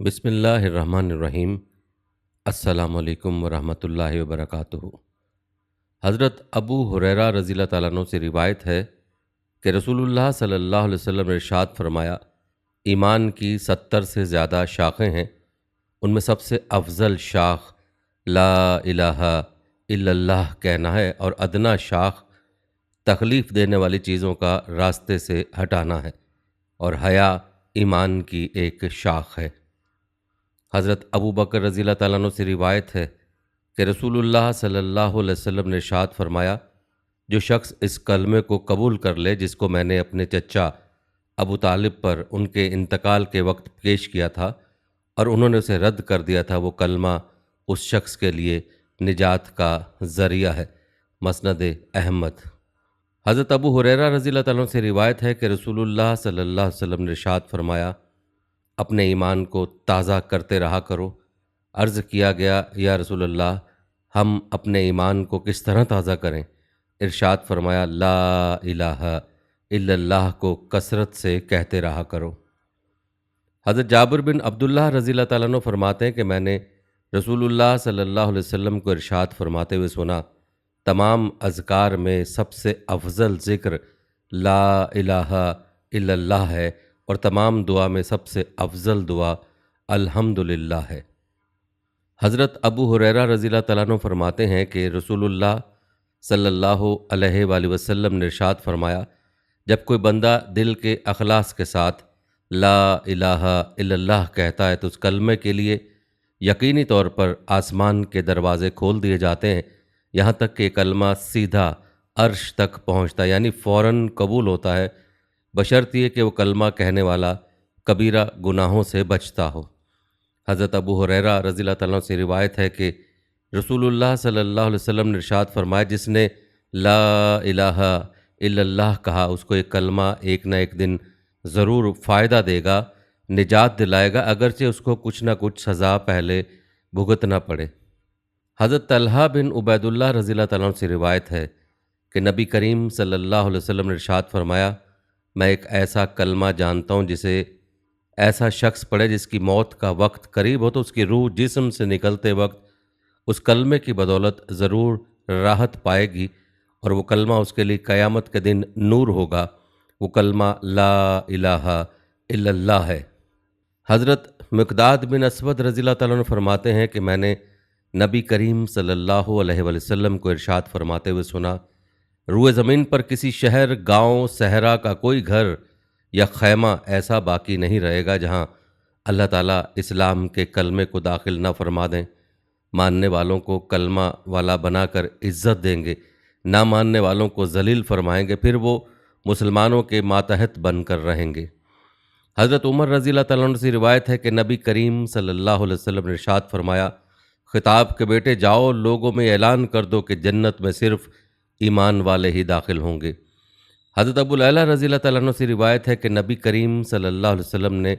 بسم اللہ الرحمن الرحیم۔ السلام علیکم ورحمۃ اللہ وبرکاتہ۔ حضرت ابو ہریرہ رضی اللہ تعالیٰ عنہ سے روایت ہے کہ رسول اللہ صلی اللہ علیہ وسلم نے ارشاد فرمایا، ایمان کی 70 سے زیادہ شاخیں ہیں، ان میں سب سے افضل شاخ لا الہ الا اللہ کہنا ہے، اور ادنا شاخ تکلیف دینے والی چیزوں کا راستے سے ہٹانا ہے، اور حیا ایمان کی ایک شاخ ہے۔ حضرت ابو بکر رضی اللہ تعالیٰ عنہ سے روایت ہے کہ رسول اللہ صلی اللہ علیہ وسلم نے ارشاد فرمایا، جو شخص اس کلمے کو قبول کر لے جس کو میں نے اپنے چچا ابو طالب پر ان کے انتقال کے وقت پیش کیا تھا اور انہوں نے اسے رد کر دیا تھا، وہ کلمہ اس شخص کے لیے نجات کا ذریعہ ہے۔ مسند احمد۔ حضرت ابو ہریرہ رضی اللہ تعالیٰ عنہ سے روایت ہے کہ رسول اللہ صلی اللہ علیہ وسلم نے ارشاد فرمایا، اپنے ایمان کو تازہ کرتے رہا کرو۔ عرض کیا گیا، یا رسول اللہ، ہم اپنے ایمان کو کس طرح تازہ کریں؟ ارشاد فرمایا، لا الہ الا اللہ کو کثرت سے کہتے رہا کرو۔ حضرت جابر بن عبداللہ رضی اللہ تعالیٰ عنہ فرماتے ہیں کہ میں نے رسول اللہ صلی اللہ علیہ وسلم کو ارشاد فرماتے ہوئے سنا، تمام اذکار میں سب سے افضل ذکر لا الہ الا اللہ ہے، اور تمام دعا میں سب سے افضل دعا الحمدللہ ہے۔ حضرت ابو ہریرہ رضی اللہ تعالیٰ عنہ فرماتے ہیں کہ رسول اللہ صلی اللہ علیہ وآلہ وسلم نے ارشاد فرمایا، جب کوئی بندہ دل کے اخلاص کے ساتھ لا الہ الا اللہ کہتا ہے تو اس کلمے کے لیے یقینی طور پر آسمان کے دروازے کھول دیے جاتے ہیں، یہاں تک کہ کلمہ سیدھا عرش تک پہنچتا ہے، یعنی فوراً قبول ہوتا ہے، بشرط یہ کہ وہ کلمہ کہنے والا کبیرہ گناہوں سے بچتا ہو۔ حضرت ابو ہریرہ رضی اللہ تعالیٰ عنہ سے روایت ہے کہ رسول اللہ صلی اللہ علیہ وسلم نے ارشاد فرمایا، جس نے لا الہ الا اللہ کہا، اس کو یہ کلمہ ایک نہ ایک دن ضرور فائدہ دے گا، نجات دلائے گا، اگرچہ اس کو کچھ نہ کچھ سزا پہلے بھگتنا پڑے۔ حضرت طلحہ بن عبید اللہ رضی اللہ تعالیٰ عنہ سے روایت ہے کہ نبی کریم صلی اللہ علیہ وسلم نے ارشاد فرمایا، میں ایک ایسا کلمہ جانتا ہوں جسے ایسا شخص پڑھے جس کی موت کا وقت قریب ہو تو اس کی روح جسم سے نکلتے وقت اس کلمے کی بدولت ضرور راحت پائے گی، اور وہ کلمہ اس کے لیے قیامت کے دن نور ہوگا، وہ کلمہ لا الہ الا اللہ ہے۔ حضرت مقداد بن اسود رضی اللہ تعالیٰ عنہ فرماتے ہیں کہ میں نے نبی کریم صلی اللہ علیہ وآلہ وسلم کو ارشاد فرماتے ہوئے سنا، روئے زمین پر کسی شہر، گاؤں، صحرا کا کوئی گھر یا خیمہ ایسا باقی نہیں رہے گا جہاں اللہ تعالیٰ اسلام کے کلمے کو داخل نہ فرما دیں۔ ماننے والوں کو کلمہ والا بنا کر عزت دیں گے، نہ ماننے والوں کو ذلیل فرمائیں گے، پھر وہ مسلمانوں کے ماتحت بن کر رہیں گے۔ حضرت عمر رضی اللہ تعالیٰ عنہ سے روایت ہے کہ نبی کریم صلی اللہ علیہ وسلم نے ارشاد فرمایا، خطاب کے بیٹے جاؤ، لوگوں میں اعلان کر دو کہ جنت میں صرف ایمان والے ہی داخل ہوں گے۔ حضرت ابو العلا رضی اللہ تعالیٰ عنہ سے روایت ہے کہ نبی کریم صلی اللہ علیہ وسلم نے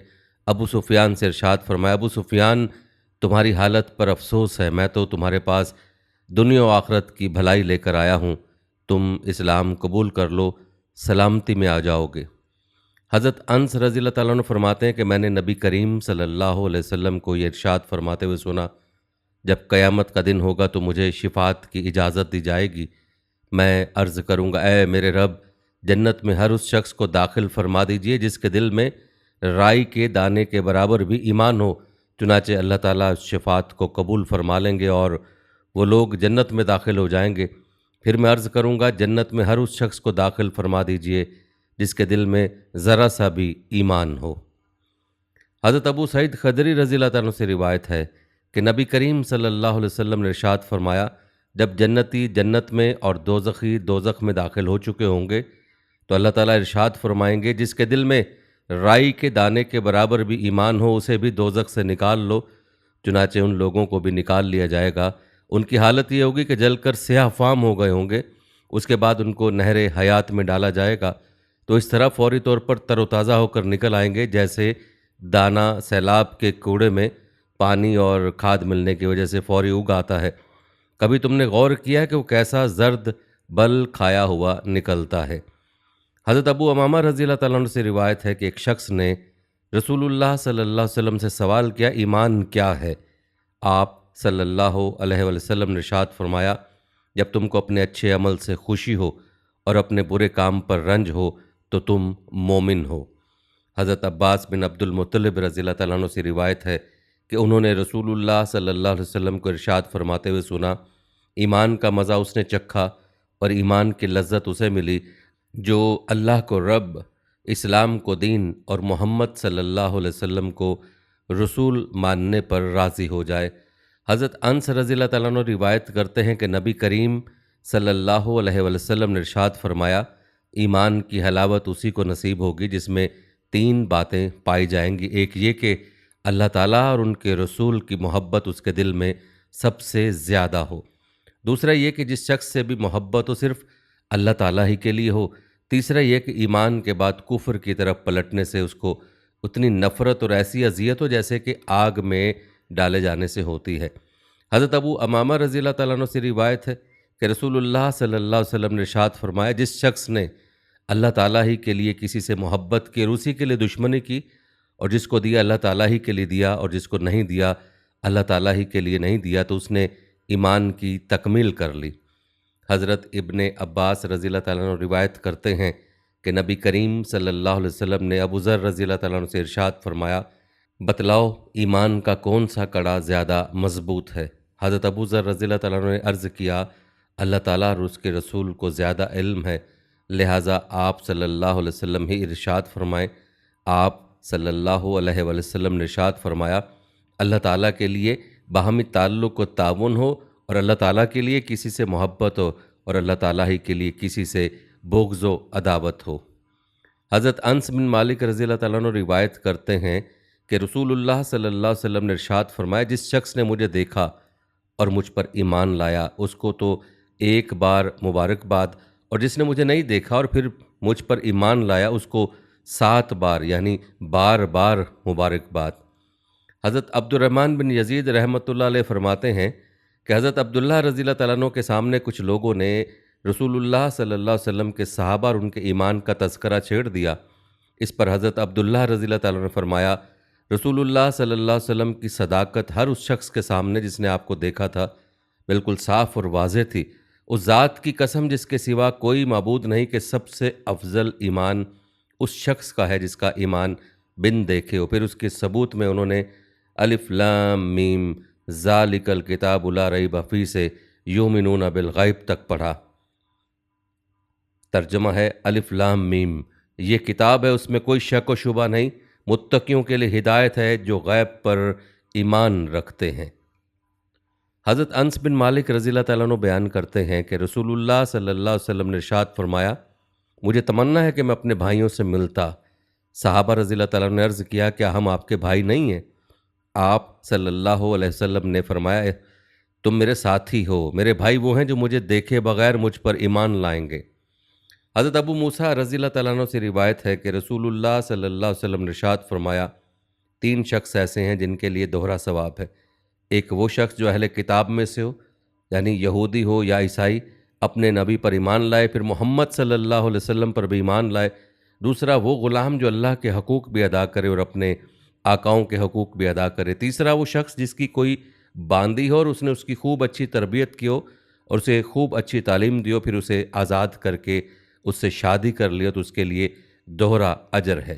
ابو سفیان سے ارشاد فرمایا، ابو سفیان، تمہاری حالت پر افسوس ہے، میں تو تمہارے پاس دنیا و آخرت کی بھلائی لے کر آیا ہوں، تم اسلام قبول کر لو، سلامتی میں آ جاؤ گے۔ حضرت انس رضی اللہ تعالیٰ عنہ فرماتے ہیں کہ میں نے نبی کریم صلی اللہ علیہ وسلم کو یہ ارشاد فرماتے ہوئے سنا، جب قیامت کا دن ہوگا تو مجھے شفاعت کی اجازت دی جائے گی، میں عرض کروں گا، اے میرے رب، جنت میں ہر اس شخص کو داخل فرما دیجئے جس کے دل میں رائی کے دانے کے برابر بھی ایمان ہو، چنانچہ اللہ تعالیٰ اس شفاعت کو قبول فرما لیں گے اور وہ لوگ جنت میں داخل ہو جائیں گے۔ پھر میں عرض کروں گا، جنت میں ہر اس شخص کو داخل فرما دیجئے جس کے دل میں ذرا سا بھی ایمان ہو۔ حضرت ابو سعید خدری رضی اللہ تعالیٰ عنہ سے روایت ہے کہ نبی کریم صلی اللہ علیہ وسلم نے ارشاد فرمایا، جب جنتی جنت میں اور دوزخی دوزخ میں داخل ہو چکے ہوں گے تو اللہ تعالیٰ ارشاد فرمائیں گے، جس کے دل میں رائی کے دانے کے برابر بھی ایمان ہو اسے بھی دوزخ سے نکال لو، چنانچہ ان لوگوں کو بھی نکال لیا جائے گا، ان کی حالت یہ ہوگی کہ جل کر سیاہ فام ہو گئے ہوں گے، اس کے بعد ان کو نہر حیات میں ڈالا جائے گا، تو اس طرح فوری طور پر تر و تازہ ہو کر نکل آئیں گے جیسے دانہ سیلاب کے کوڑے میں پانی اور کھاد ملنے کی وجہ سے فوری اگ آتا ہے۔ کبھی تم نے غور کیا کہ وہ کیسا زرد بل کھایا ہوا نکلتا ہے۔ حضرت ابو امامہ رضی اللہ تعالیٰ عنہ سے روایت ہے کہ ایک شخص نے رسول اللہ صلی اللہ علیہ وسلم سے سوال کیا ایمان کیا ہے؟ آپ صلی اللہ علیہ وسلم نے ارشاد فرمایا جب تم کو اپنے اچھے عمل سے خوشی ہو اور اپنے برے کام پر رنج ہو تو تم مومن ہو۔ حضرت عباس بن عبد المطلب رضی اللہ تعالیٰ عنہ سے روایت ہے کہ انہوں نے رسول اللہ صلی اللہ علیہ وسلم کو ارشاد فرماتے ہوئے سنا، ایمان کا مزہ اس نے چکھا اور ایمان کی لذت اسے ملی جو اللہ کو رب، اسلام کو دین اور محمد صلی اللہ علیہ وسلم کو رسول ماننے پر راضی ہو جائے۔ حضرت انس رضی اللہ تعالیٰ عنہ روایت کرتے ہیں کہ نبی کریم صلی اللہ علیہ وسلم نے ارشاد فرمایا، ایمان کی حلاوت اسی کو نصیب ہوگی جس میں 3 باتیں پائی جائیں گی۔ ایک یہ کہ اللہ تعالیٰ اور ان کے رسول کی محبت اس کے دل میں سب سے زیادہ ہو۔ دوسرا یہ کہ جس شخص سے بھی محبت ہو صرف اللہ تعالیٰ ہی کے لیے ہو۔ تیسرا یہ کہ ایمان کے بعد کفر کی طرف پلٹنے سے اس کو اتنی نفرت اور ایسی اذیت ہو جیسے کہ آگ میں ڈالے جانے سے ہوتی ہے۔ حضرت ابو امامہ رضی اللہ تعالیٰ عنہ سے روایت ہے کہ رسول اللہ صلی اللہ علیہ وسلم نے ارشاد فرمایا، جس شخص نے اللہ تعالیٰ ہی کے لیے کسی سے محبت کی اور اسی کے لیے دشمنی کی، اور جس کو دیا اللہ تعالیٰ ہی کے لیے دیا اور جس کو نہیں دیا اللہ تعالیٰ ہی کے لیے نہیں دیا، تو اس نے ایمان کی تکمیل کر لی۔ حضرت ابن عباس رضی اللہ تعالیٰ عنہ روایت کرتے ہیں کہ نبی کریم صلی اللہ علیہ وسلم نے ابو ذر رضی اللہ تعالیٰ عنہ سے ارشاد فرمایا، بتلاؤ ایمان کا کون سا کڑا زیادہ مضبوط ہے؟ حضرت ابو ذر رضی اللہ تعالیٰ عنہ نے عرض کیا، اللہ تعالیٰ اور اس کے رسول کو زیادہ علم ہے، لہٰذا آپ صلی اللہ علیہ وسلم ہی ارشاد فرمائیں۔ آپ صلی اللہ علیہ وسلم نے ارشاد فرمایا، اللہ تعالیٰ کے لیے باہمی تعلق و تعاون ہو اور اللہ تعالیٰ کے لیے کسی سے محبت ہو اور اللہ تعالیٰ ہی کے لیے کسی سے بغض و عداوت ہو۔ حضرت انس بن مالک رضی اللہ تعالیٰ عنہ روایت کرتے ہیں کہ رسول اللہ صلی اللہ علیہ وسلم نے ارشاد فرمایا، جس شخص نے مجھے دیکھا اور مجھ پر ایمان لایا اس کو تو ایک بار مبارکباد، اور جس نے مجھے نہیں دیکھا اور پھر مجھ پر ایمان لایا اس کو 7 بار یعنی بار بار مبارکباد۔ حضرت عبد الرحمن بن یزید رحمۃ اللہ علیہ فرماتے ہیں کہ حضرت عبداللہ رضی اللہ تعالیٰ عنہ کے سامنے کچھ لوگوں نے رسول اللہ صلی اللہ علیہ وسلم کے صحابہ اور ان کے ایمان کا تذکرہ چھیڑ دیا۔ اس پر حضرت عبداللہ رضی اللہ تعالیٰ عنہ نے فرمایا، رسول اللہ صلی اللہ علیہ وسلم کی صداقت ہر اس شخص کے سامنے جس نے آپ کو دیکھا تھا بالکل صاف اور واضح تھی۔ اس ذات کی قسم جس کے سوا کوئی معبود نہیں کہ سب سے افضل ایمان اس شخص کا ہے جس کا ایمان بن دیکھے ہو۔ پھر اس کے ثبوت میں انہوں نے الف لام میم ذالک الکتاب لا ریب فیہ سے یؤمنون بالغیب تک پڑھا۔ ترجمہ ہے الف لام میم، یہ کتاب ہے اس میں کوئی شک و شبہ نہیں، متقیوں کے لیے ہدایت ہے جو غیب پر ایمان رکھتے ہیں۔ حضرت انس بن مالک رضی اللہ تعالیٰ عنہ بیان کرتے ہیں کہ رسول اللہ صلی اللہ علیہ وسلم نے ارشاد فرمایا، مجھے تمنا ہے کہ میں اپنے بھائیوں سے ملتا۔ صحابہ رضی اللہ تعالیٰ عنہ نے عرض کیا، کیا ہم آپ کے بھائی نہیں ہیں؟ آپ صلی اللہ علیہ وسلم نے فرمایا، تم میرے ساتھی ہو، میرے بھائی وہ ہیں جو مجھے دیکھے بغیر مجھ پر ایمان لائیں گے۔ حضرت ابو موسیٰ رضی اللہ تعالیٰ عنہ سے روایت ہے کہ رسول اللہ صلی اللہ علیہ وسلم نے ارشاد فرمایا، 3 شخص ایسے ہیں جن کے لیے دوہرا ثواب ہے۔ ایک وہ شخص جو اہل کتاب میں سے ہو یعنی یہودی ہو یا عیسائی، اپنے نبی پر ایمان لائے، پھر محمد صلی اللہ علیہ وسلم پر بھی ایمان لائے۔ دوسرا وہ غلام جو اللہ کے حقوق بھی ادا کرے اور اپنے آقاؤں کے حقوق بھی ادا کرے۔ تیسرا وہ شخص جس کی کوئی باندی ہو اور اس نے اس کی خوب اچھی تربیت کی ہو اور اسے خوب اچھی تعلیم دی ہو، پھر اسے آزاد کر کے اس سے شادی کر لیا تو اس کے لیے دوہرا اجر ہے۔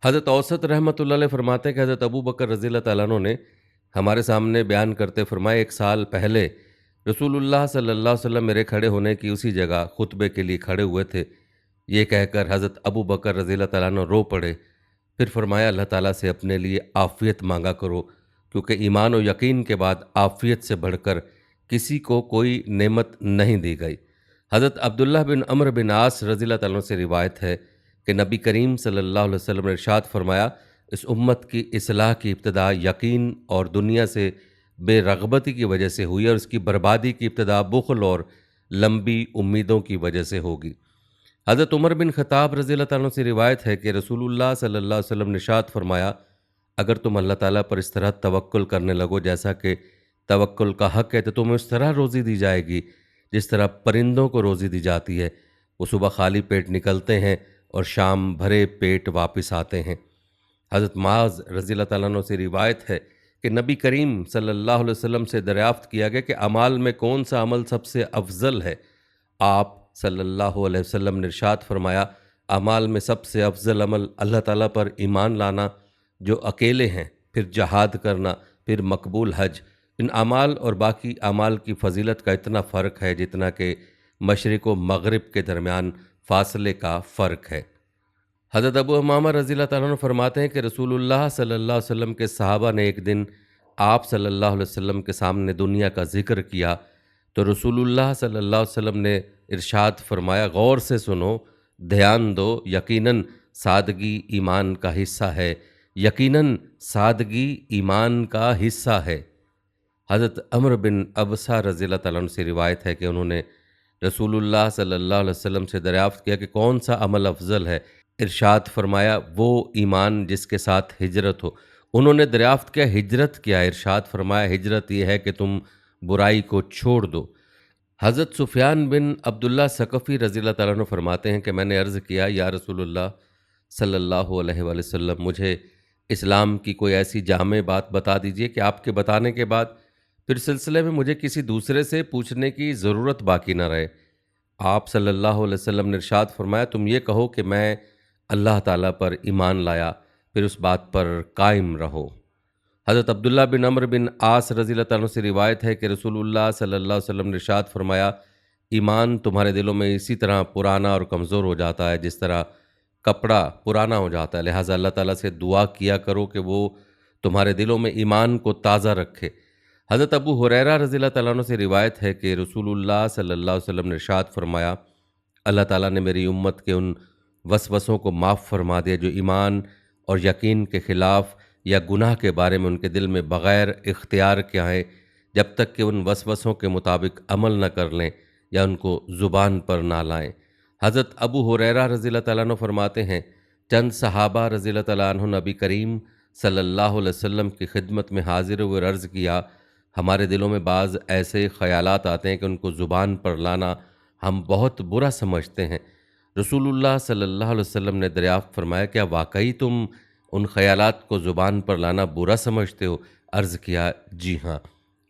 حضرت اوسط رحمۃ اللہ علیہ فرماتے ہیں کہ حضرت ابو بکر رضی اللہ تعالیٰ عنہ نے ہمارے سامنے بیان کرتے فرمائے، 1 سال پہلے رسول اللہ صلی اللہ علیہ وسلم میرے کھڑے ہونے کی اسی جگہ خطبے کے لیے کھڑے ہوئے تھے۔ یہ کہہ کر حضرت ابو بکر رضی اللہ تعالیٰ عنہ رو پڑے، پھر فرمایا اللہ تعالیٰ سے اپنے لیے عافیت مانگا کرو، کیونکہ ایمان و یقین کے بعد عافیت سے بڑھ کر کسی کو کوئی نعمت نہیں دی گئی۔ حضرت عبداللہ بن عمرو بن عاص رضی اللہ تعالیٰ عنہ سے روایت ہے کہ نبی کریم صلی اللہ علیہ وسلم نے ارشاد فرمایا، اس امت کی اصلاح کی ابتدا یقین اور دنیا سے بے رغبتی کی وجہ سے ہوئی، اور اس کی بربادی کی ابتدا بخل اور لمبی امیدوں کی وجہ سے ہوگی۔ حضرت عمر بن خطاب رضی اللہ تعالیٰ عنہ سے روایت ہے کہ رسول اللہ صلی اللہ علیہ وسلم نے ارشاد فرمایا، اگر تم اللہ تعالیٰ پر اس طرح توکل کرنے لگو جیسا کہ توکل کا حق ہے، تو تمہیں اس طرح روزی دی جائے گی جس طرح پرندوں کو روزی دی جاتی ہے۔ وہ صبح خالی پیٹ نکلتے ہیں اور شام بھرے پیٹ واپس آتے ہیں۔ حضرت معاذ رضی اللہ تعالیٰ عنہ سے روایت ہے کہ نبی کریم صلی اللہ علیہ وسلم سے دریافت کیا گیا کہ اعمال میں کون سا عمل سب سے افضل ہے؟ آپ صلی اللہ علیہ وسلم نے ارشاد فرمایا، اعمال میں سب سے افضل عمل اللہ تعالیٰ پر ایمان لانا جو اکیلے ہیں، پھر جہاد کرنا، پھر مقبول حج۔ ان اعمال اور باقی اعمال کی فضیلت کا اتنا فرق ہے جتنا کہ مشرق و مغرب کے درمیان فاصلے کا فرق ہے۔ حضرت ابو امامہ رضی اللہ تعالیٰ عنہ فرماتے ہیں کہ رسول اللہ صلی اللہ علیہ وسلم کے صحابہ نے ایک دن آپ صلی اللہ علیہ وسلم کے سامنے دنیا کا ذکر کیا تو رسول اللہ صلی اللہ علیہ وسلم نے ارشاد فرمایا، غور سے سنو، دھیان دو، یقیناً سادگی ایمان کا حصہ ہے، یقیناً سادگی ایمان کا حصہ ہے۔ حضرت عمر بن ابسہ رضی اللہ تعالیٰ عنہ سے روایت ہے کہ انہوں نے رسول اللہ صلی اللہ علیہ وسلم سے دریافت کیا کہ کون سا عمل افضل ہے؟ ارشاد فرمایا، وہ ایمان جس کے ساتھ ہجرت ہو۔ انہوں نے دریافت کیا ہجرت کیا؟ ارشاد فرمایا، ہجرت یہ ہے کہ تم برائی کو چھوڑ دو۔ حضرت سفیان بن عبداللہ ثقفی رضی اللہ تعالیٰ عنہ فرماتے ہیں کہ میں نے عرض کیا، یا رسول اللہ صلی اللہ علیہ وآلہ وسلم، مجھے اسلام کی کوئی ایسی جامع بات بتا دیجئے کہ آپ کے بتانے کے بعد پھر سلسلے میں مجھے کسی دوسرے سے پوچھنے کی ضرورت باقی نہ رہے۔ آپ صلی اللہ علیہ وسلم نے ارشاد فرمایا، تم یہ کہو کہ میں اللہ تعالیٰ پر ایمان لایا، پھر اس بات پر قائم رہو۔ حضرت عبداللہ بن عمر بن عاص رضی اللہ تعالیٰ عنہ سے روایت ہے کہ رسول اللہ صلی اللہ علیہ وسلم نے ارشاد فرمایا، ایمان تمہارے دلوں میں اسی طرح پرانا اور کمزور ہو جاتا ہے جس طرح کپڑا پرانا ہو جاتا ہے، لہٰذا اللہ تعالیٰ سے دعا کیا کرو کہ وہ تمہارے دلوں میں ایمان کو تازہ رکھے۔ حضرت ابو ہریرہ رضی اللہ تعالیٰ عنہ سے روایت ہے کہ رسول اللہ صلی اللہ علیہ وسلم نے ارشاد فرمایا، اللہ تعالیٰ نے میری امت کے ان وسوسوں کو معاف فرما دیا جو ایمان اور یقین کے خلاف یا گناہ کے بارے میں ان کے دل میں بغیر اختیار کے آئیں، جب تک کہ ان وسوسوں کے مطابق عمل نہ کر لیں یا ان کو زبان پر نہ لائیں۔ حضرت ابو ہریرہ رضی اللہ تعالیٰ عنہ فرماتے ہیں، چند صحابہ رضی اللہ تعالیٰ عنہ نبی کریم صلی اللہ علیہ وسلم کی خدمت میں حاضر ہوئے، عرض کیا، ہمارے دلوں میں بعض ایسے خیالات آتے ہیں کہ ان کو زبان پر لانا ہم بہت برا سمجھتے ہیں۔ رسول اللہ صلی اللہ علیہ وسلم نے دریافت فرمایا، کیا واقعی تم ان خیالات کو زبان پر لانا برا سمجھتے ہو؟ عرض کیا، جی ہاں۔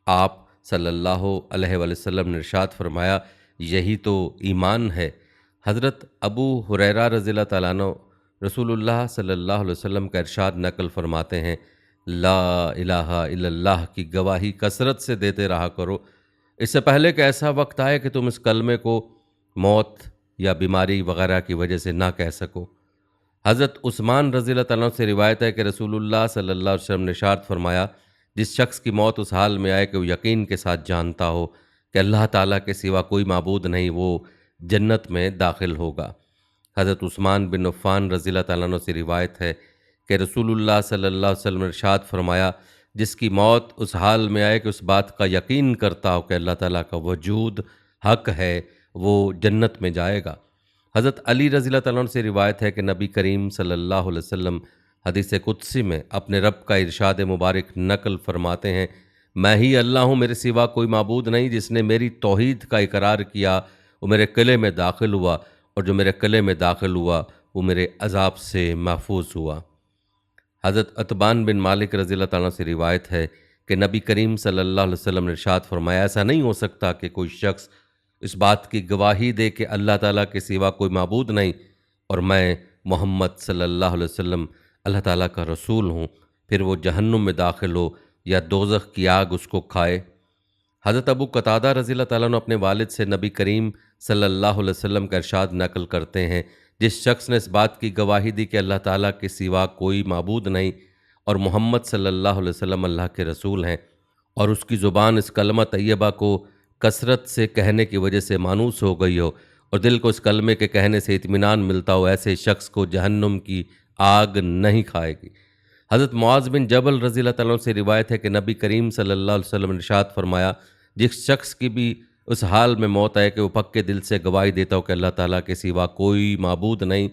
آپ صلی اللہ علیہ وآلہ وسلم نے ارشاد فرمایا، یہی تو ایمان ہے۔ حضرت ابو ہریرہ رضی اللہ تعالیٰ عنہ رسول اللہ صلی اللہ علیہ وسلم کا ارشاد نقل فرماتے ہیں، لا الہ الا اللہ کی گواہی کثرت سے دیتے رہا کرو، اس سے پہلے کہ ایسا وقت آئے کہ تم اس کلمے کو موت یا بیماری وغیرہ کی وجہ سے نہ کہہ سکو۔ حضرت عثمان رضی اللہ تعالیٰ عنہ سے روایت ہے کہ رسول اللہ صلی اللہ علیہ وسلم نے ارشاد فرمایا، جس شخص کی موت اس حال میں آئے کہ وہ یقین کے ساتھ جانتا ہو کہ اللہ تعالیٰ کے سوا کوئی معبود نہیں، وہ جنت میں داخل ہوگا۔ حضرت عثمان بن عفان رضی اللہ تعالیٰ عنہ سے روایت ہے کہ رسول اللہ صلی اللہ علیہ وسلم نے ارشاد فرمایا، جس کی موت اس حال میں آئے کہ اس بات کا یقین کرتا ہو کہ اللہ تعالیٰ کا وجود حق ہے، وہ جنت میں جائے گا۔ حضرت علی رضی اللہ تعالیٰ عنہ سے روایت ہے کہ نبی کریم صلی اللہ علیہ وسلم حدیث قدسی میں اپنے رب کا ارشاد مبارک نقل فرماتے ہیں، میں ہی اللہ ہوں، میرے سوا کوئی معبود نہیں، جس نے میری توحید کا اقرار کیا وہ میرے قلعے میں داخل ہوا، اور جو میرے قلعے میں داخل ہوا وہ میرے عذاب سے محفوظ ہوا۔ حضرت عتبان بن مالک رضی اللہ تعالیٰ سے روایت ہے کہ نبی کریم صلی اللہ علیہ وسلم نے ارشاد فرمایا، ایسا نہیں ہو سکتا کہ کوئی شخص اس بات کی گواہی دے کہ اللہ تعالیٰ کے سوا کوئی معبود نہیں اور میں محمد صلی اللہ علیہ وسلم اللہ تعالیٰ کا رسول ہوں، پھر وہ جہنم میں داخل ہو یا دوزخ کی آگ اس کو کھائے۔ حضرت ابو قتادہ رضی اللہ تعالیٰ عنہ اپنے والد سے نبی کریم صلی اللہ علیہ وسلم کا ارشاد نقل کرتے ہیں، جس شخص نے اس بات کی گواہی دی کہ اللہ تعالیٰ کے سوا کوئی معبود نہیں اور محمد صلی اللہ علیہ وسلم اللہ کے رسول ہیں، اور اس کی زبان اس کلمہ طیبہ کو کثرت سے کہنے کی وجہ سے مانوس ہو گئی ہو اور دل کو اس کلمے کے کہنے سے اطمینان ملتا ہو، ایسے شخص کو جہنم کی آگ نہیں کھائے گی۔ حضرت معاذ بن جبل رضی اللہ تعالیٰ عنہ سے روایت ہے کہ نبی کریم صلی اللہ علیہ وسلم نے ارشاد فرمایا، جس شخص کی بھی اس حال میں موت آئے کہ وہ پکے دل سے گواہی دیتا ہو کہ اللہ تعالیٰ کے سوا کوئی معبود نہیں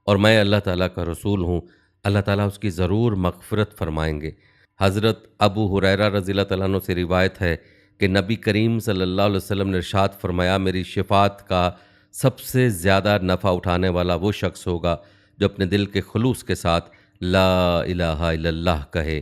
اور میں اللہ تعالیٰ کا رسول ہوں، اللہ تعالیٰ اس کی ضرور مغفرت فرمائیں گے۔ حضرت ابو ہریرہ رضی اللہ تعالیٰ عنہ سے روایت ہے کہ نبی کریم صلی اللہ علیہ وسلم نے ارشاد فرمایا، میری شفاعت کا سب سے زیادہ نفع اٹھانے والا وہ شخص ہوگا جو اپنے دل کے خلوص کے ساتھ لا الہ الا اللہ کہے۔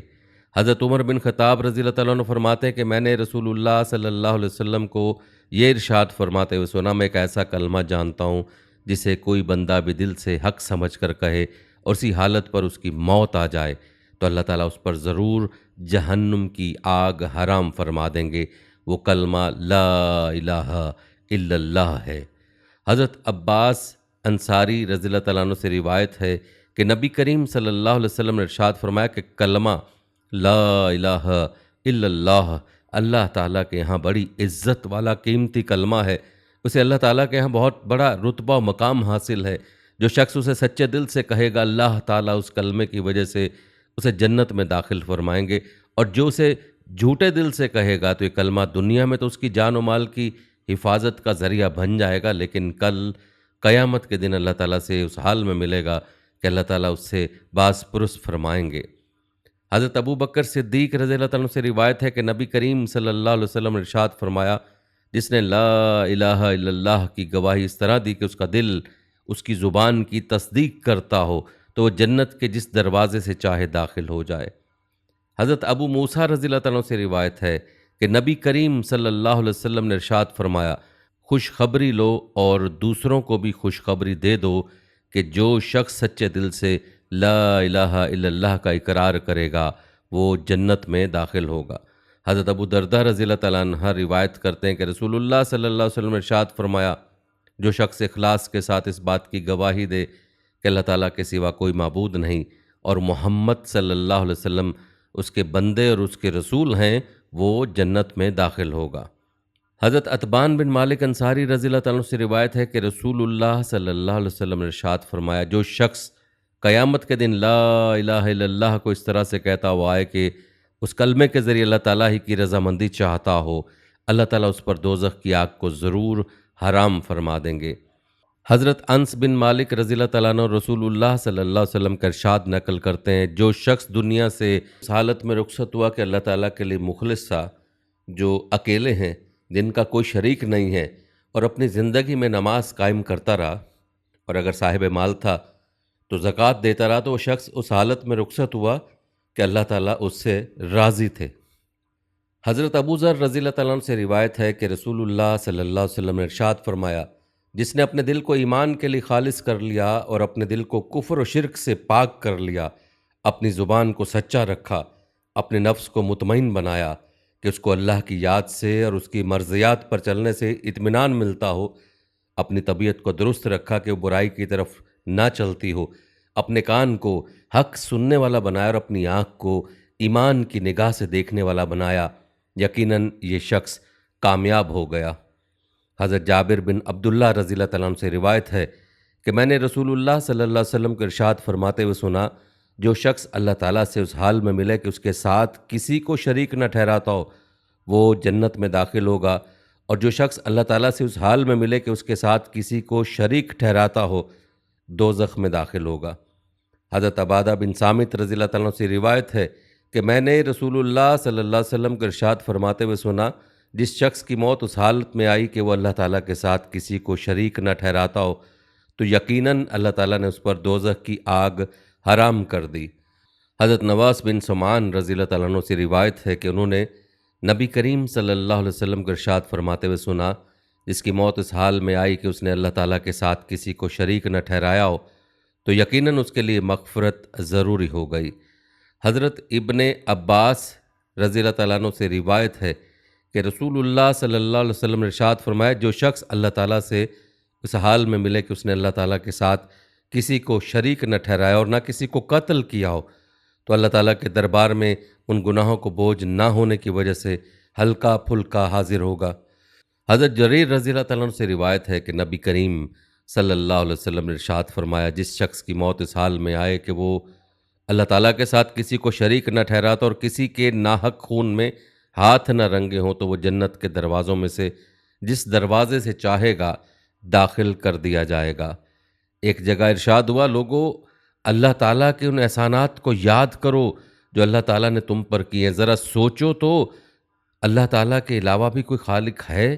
حضرت عمر بن خطاب رضی اللہ تعالیٰ عنہ فرماتے ہیں کہ میں نے رسول اللہ صلی اللہ علیہ وسلم کو یہ ارشاد فرماتے ہوئے سنا، میں ایک ایسا کلمہ جانتا ہوں جسے کوئی بندہ بھی دل سے حق سمجھ کر کہے اور اسی حالت پر اس کی موت آ جائے تو اللہ تعالیٰ اس پر ضرور جہنم کی آگ حرام فرما دیں گے۔ وہ کلمہ لا الہ الا اللہ ہے۔ حضرت عباس انصاری رضی اللہ تعالیٰ عنہ سے روایت ہے کہ نبی کریم صلی اللہ علیہ وسلم نے ارشاد فرمایا کہ کلمہ لا الہ الا اللہ اللہ تعالیٰ کے یہاں بڑی عزت والا قیمتی کلمہ ہے، اسے اللہ تعالیٰ کے یہاں بہت بڑا رتبہ و مقام حاصل ہے۔ جو شخص اسے سچے دل سے کہے گا اللہ تعالیٰ اس کلمے کی وجہ سے اسے جنت میں داخل فرمائیں گے، اور جو اسے جھوٹے دل سے کہے گا تو یہ کلمہ دنیا میں تو اس کی جان و مال کی حفاظت کا ذریعہ بن جائے گا، لیکن کل قیامت کے دن اللہ تعالیٰ سے اس حال میں ملے گا کہ اللہ تعالیٰ اس سے باز پرس فرمائیں گے۔ حضرت ابو بکر صدیق رضی اللہ تعالیٰ عنہ سے روایت ہے کہ نبی کریم صلی اللہ علیہ وسلم نے ارشاد فرمایا، جس نے لا الہ الا اللہ کی گواہی اس طرح دی کہ اس کا دل اس کی زبان کی تصدیق کرتا ہو تو وہ جنت کے جس دروازے سے چاہے داخل ہو جائے۔ حضرت ابو موسیٰ رضی اللہ تعالیٰ عنہ سے روایت ہے کہ نبی کریم صلی اللہ علیہ وسلم نے ارشاد فرمایا، خوشخبری لو اور دوسروں کو بھی خوشخبری دے دو کہ جو شخص سچے دل سے لا الہ الا اللہ کا اقرار کرے گا وہ جنت میں داخل ہوگا۔ حضرت ابو درداء رضی اللہ تعالیٰ عنہ روایت کرتے ہیں کہ رسول اللہ صلی اللہ علیہ وسلم نے ارشاد فرمایا، جو شخص اخلاص کے ساتھ اس بات کی گواہی دے کہ اللہ تعالیٰ کے سوا کوئی معبود نہیں اور محمد صلی اللہ علیہ وسلم اس کے بندے اور اس کے رسول ہیں، وہ جنت میں داخل ہوگا۔ حضرت عتبان بن مالک انصاری رضی اللہ تعالیٰ عنہ سے روایت ہے کہ رسول اللہ صلی اللہ علیہ وسلم نے ارشاد فرمایا، جو شخص قیامت کے دن لا الہ الا اللہ کو اس طرح سے کہتا ہوا ہے کہ اس کلمے کے ذریعے اللہ تعالیٰ ہی کی رضامندی چاہتا ہو، اللہ تعالیٰ اس پر دوزخ کی آگ کو ضرور حرام فرما دیں گے۔ حضرت انس بن مالک رضی اللہ تعالیٰ عنہ رسول اللہ صلی اللہ علیہ وسلم کا ارشاد نقل کرتے ہیں، جو شخص دنیا سے اس حالت میں رخصت ہوا کہ اللہ تعالیٰ کے لیے مخلص تھا، جو اکیلے ہیں، جن کا کوئی شریک نہیں ہے، اور اپنی زندگی میں نماز قائم کرتا رہا، اور اگر صاحب مال تھا تو زکوٰۃ دیتا رہا، تو وہ شخص اس حالت میں رخصت ہوا کہ اللہ تعالیٰ اس سے راضی تھے۔ حضرت ابو ذر رضی اللہ تعالیٰ عنہ سے روایت ہے کہ رسول اللہ صلی اللہ علیہ وسلم نے ارشاد فرمایا، جس نے اپنے دل کو ایمان کے لیے خالص کر لیا اور اپنے دل کو کفر و شرک سے پاک کر لیا، اپنی زبان کو سچا رکھا، اپنے نفس کو مطمئن بنایا کہ اس کو اللہ کی یاد سے اور اس کی مرضیات پر چلنے سے اطمینان ملتا ہو، اپنی طبیعت کو درست رکھا کہ وہ برائی کی طرف نہ چلتی ہو، اپنے کان کو حق سننے والا بنایا اور اپنی آنکھ کو ایمان کی نگاہ سے دیکھنے والا بنایا، یقیناً یہ شخص کامیاب ہو گیا۔ حضرت جابر بن عبداللہ رضی اللہ تعالیٰ عنہ سے روایت ہے کہ میں نے رسول اللہ صلی اللہ علیہ وسلم کو ارشاد فرماتے ہوئے سنا، جو شخص اللہ تعالیٰ سے اس حال میں ملے کہ اس کے ساتھ کسی کو شریک نہ ٹھہراتا ہو وہ جنت میں داخل ہوگا، اور جو شخص اللہ تعالیٰ سے اس حال میں ملے کہ اس کے ساتھ کسی کو شریک ٹھہراتا ہو دوزخ میں داخل ہوگا۔ حضرت عبادہ بن صامت رضی اللہ تعالیٰ عنہ سے روایت ہے کہ میں نے رسول اللہ صلی اللہ علیہ وسلم کو ارشاد فرماتے ہوئے سنا، جس شخص کی موت اس حالت میں آئی کہ وہ اللہ تعالیٰ کے ساتھ کسی کو شریک نہ ٹھہراتا ہو تو یقیناً اللہ تعالیٰ نے اس پر دوزخ کی آگ حرام کر دی۔ حضرت نواس بن سمعان رضی اللہ تعالیٰ عنہ سے روایت ہے کہ انہوں نے نبی کریم صلی اللہ علیہ وسلم کو ارشاد فرماتے ہوئے سنا، جس کی موت اس حال میں آئی کہ اس نے اللہ تعالیٰ کے ساتھ کسی کو شریک نہ ٹھہرایا ہو تو یقیناً اس کے لیے مغفرت ضروری ہو گئی۔ حضرت ابن عباس رضی اللہ تعالیٰ عنہ سے روایت ہے کہ رسول اللہ صلی اللہ علیہ وسلم نے ارشاد فرمایا، جو شخص اللہ تعالیٰ سے اس حال میں ملے کہ اس نے اللہ تعالیٰ کے ساتھ کسی کو شریک نہ ٹھہرایا اور نہ کسی کو قتل کیا ہو تو اللہ تعالیٰ کے دربار میں ان گناہوں کو بوجھ نہ ہونے کی وجہ سے ہلکا پھلکا حاضر ہوگا۔ حضرت جریر رضی اللہ تعالیٰ عنہ سے روایت ہے کہ نبی کریم صلی اللہ علیہ وسلم نے ارشاد فرمایا، جس شخص کی موت اس حال میں آئے کہ وہ اللہ تعالیٰ کے ساتھ کسی کو شریک نہ ٹھہراتا اور کسی کے ناحق خون میں ہاتھ نہ رنگے ہوں تو وہ جنت کے دروازوں میں سے جس دروازے سے چاہے گا داخل کر دیا جائے گا۔ ایک جگہ ارشاد ہوا، لوگو اللہ تعالیٰ کے ان احسانات کو یاد کرو جو اللہ تعالیٰ نے تم پر کیے، ذرا سوچو تو اللہ تعالیٰ کے علاوہ بھی کوئی خالق ہے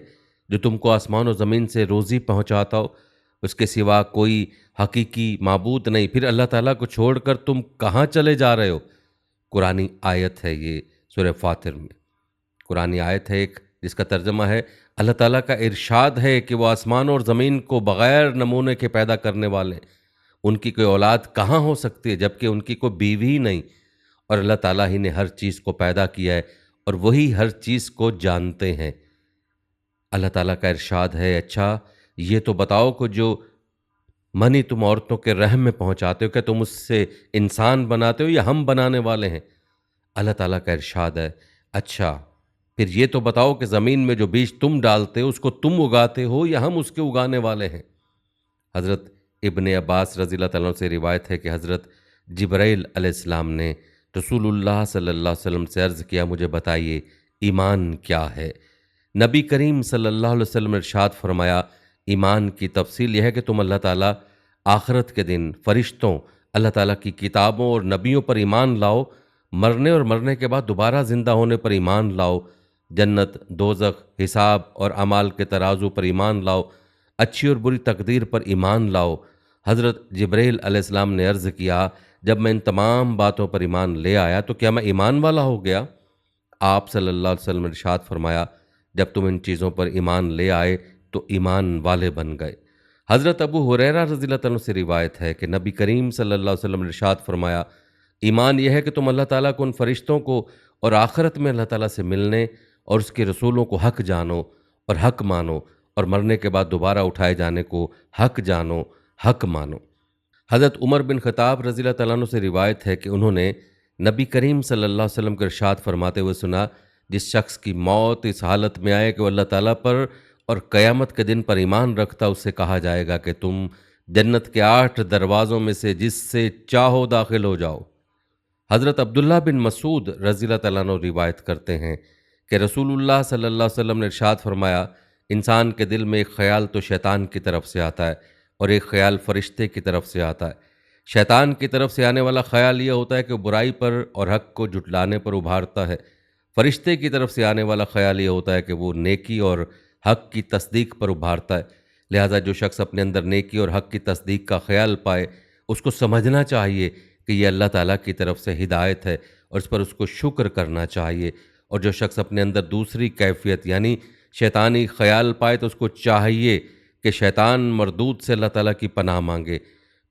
جو تم کو آسمان و زمین سے روزی پہنچاتا ہو، اس کے سوا کوئی حقیقی معبود نہیں، پھر اللہ تعالیٰ کو چھوڑ کر تم کہاں چلے جا رہے ہو؟ قرآنی آیت ہے یہ سورہ فاطر میں، قرآنی آیت ہے ایک جس کا ترجمہ ہے اللہ تعالیٰ کا ارشاد ہے کہ وہ آسمان اور زمین کو بغیر نمونے کے پیدا کرنے والے ہیں۔ ان کی کوئی اولاد کہاں ہو سکتی ہے جبکہ ان کی کوئی بیوی ہی نہیں، اور اللہ تعالیٰ ہی نے ہر چیز کو پیدا کیا ہے اور وہی ہر چیز کو جانتے ہیں۔ اللہ تعالیٰ کا ارشاد ہے، اچھا یہ تو بتاؤ کہ جو منی تم عورتوں کے رحم میں پہنچاتے ہو، کیا تم اس سے انسان بناتے ہو یا ہم بنانے والے ہیں؟ اللہ تعالیٰ کا ارشاد ہے، اچھا پھر یہ تو بتاؤ کہ زمین میں جو بیج تم ڈالتے ہو اس کو تم اگاتے ہو یا ہم اس کے اگانے والے ہیں؟ حضرت ابن عباس رضی اللہ تعالیٰ عنہ سے روایت ہے کہ حضرت جبرائیل علیہ السلام نے رسول اللہ صلی اللہ علیہ وسلم سے عرض کیا، مجھے بتائیے ایمان کیا ہے؟ نبی کریم صلی اللہ علیہ وسلم نے ارشاد فرمایا، ایمان کی تفصیل یہ ہے کہ تم اللہ تعالیٰ آخرت کے دن، فرشتوں، اللہ تعالیٰ کی کتابوں اور نبیوں پر ایمان لاؤ، مرنے اور مرنے کے بعد دوبارہ زندہ ہونے پر ایمان لاؤ، جنت، دوزخ، حساب اور اعمال کے ترازو پر ایمان لاؤ، اچھی اور بری تقدیر پر ایمان لاؤ۔ حضرت جبرائیل علیہ السلام نے عرض کیا، جب میں ان تمام باتوں پر ایمان لے آیا تو کیا میں ایمان والا ہو گیا؟ آپ صلی اللہ علیہ وسلم نے ارشاد فرمایا، جب تم ان چیزوں پر ایمان لے آئے تو ایمان والے بن گئے۔ حضرت ابو ہریرہ رضی اللہ عنہ سے روایت ہے کہ نبی کریم صلی اللہ علیہ وسلم نے ارشاد فرمایا، ایمان یہ ہے کہ تم اللہ تعالیٰ کو، ان فرشتوں کو اور آخرت میں اللہ تعالیٰ سے ملنے اور اس کے رسولوں کو حق جانو اور حق مانو، اور مرنے کے بعد دوبارہ اٹھائے جانے کو حق جانو، حق مانو۔ حضرت عمر بن خطاب رضی اللہ تعالیٰ عنہ سے روایت ہے کہ انہوں نے نبی کریم صلی اللہ علیہ وسلم کو ارشاد فرماتے ہوئے سنا، جس شخص کی موت اس حالت میں آئے کہ وہ اللہ تعالیٰ پر اور قیامت کے دن پر ایمان رکھتا، اس سے کہا جائے گا کہ تم جنت کے 8 دروازوں میں سے جس سے چاہو داخل ہو جاؤ۔ حضرت عبداللہ بن مسعود رضی اللہ تعالیٰ عنہ روایت کرتے ہیں کہ رسول اللہ صلی اللہ علیہ وسلم نے ارشاد فرمایا، انسان کے دل میں ایک خیال تو شیطان کی طرف سے آتا ہے اور ایک خیال فرشتے کی طرف سے آتا ہے۔ شیطان کی طرف سے آنے والا خیال یہ ہوتا ہے کہ برائی پر اور حق کو جھٹلانے پر ابھارتا ہے، فرشتے کی طرف سے آنے والا خیال یہ ہوتا ہے کہ وہ نیکی اور حق کی تصدیق پر ابھارتا ہے۔ لہٰذا جو شخص اپنے اندر نیکی اور حق کی تصدیق کا خیال پائے، اس کو سمجھنا چاہیے کہ یہ اللہ تعالیٰ کی طرف سے ہدایت ہے اور اس پر اس کو شکر کرنا چاہیے، اور جو شخص اپنے اندر دوسری کیفیت یعنی شیطانی خیال پائے تو اس کو چاہیے کہ شیطان مردود سے اللہ تعالیٰ کی پناہ مانگے۔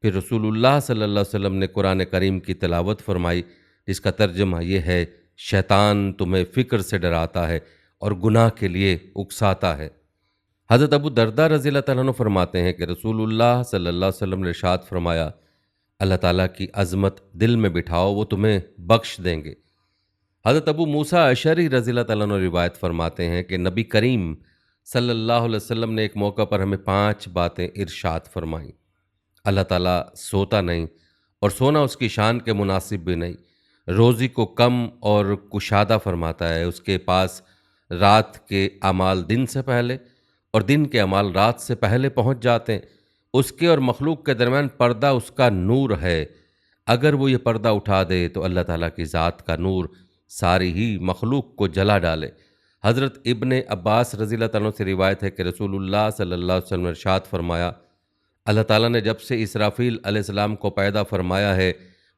پھر رسول اللہ صلی اللہ علیہ وسلم نے قرآن کریم کی تلاوت فرمائی، جس کا ترجمہ یہ ہے، شیطان تمہیں فکر سے ڈراتا ہے اور گناہ کے لیے اکساتا ہے۔ حضرت ابو درداء رضی اللہ تعالیٰ عنہ فرماتے ہیں کہ رسول اللہ صلی اللہ علیہ وسلم نے ارشاد فرمایا، اللہ تعالیٰ کی عظمت دل میں بٹھاؤ، وہ تمہیں بخش دیں گے۔ حضرت ابو موسیٰ اشعری رضی اللہ تعالیٰ عنہ روایت فرماتے ہیں کہ نبی کریم صلی اللہ علیہ وسلم نے ایک موقع پر ہمیں 5 باتیں ارشاد فرمائیں۔ اللہ تعالیٰ سوتا نہیں اور سونا اس کی شان کے مناسب بھی نہیں، روزی کو کم اور کشادہ فرماتا ہے، اس کے پاس رات کے اعمال دن سے پہلے اور دن کے اعمال رات سے پہلے پہنچ جاتے ہیں، اس کے اور مخلوق کے درمیان پردہ اس کا نور ہے، اگر وہ یہ پردہ اٹھا دے تو اللہ تعالیٰ کی ذات کا نور ساری ہی مخلوق کو جلا ڈالے۔ حضرت ابن عباس رضی اللہ تعالیٰ عنہ سے روایت ہے کہ رسول اللہ صلی اللہ علیہ وسلم نے ارشاد فرمایا، اللہ تعالیٰ نے جب سے اسرافیل علیہ السلام کو پیدا فرمایا ہے،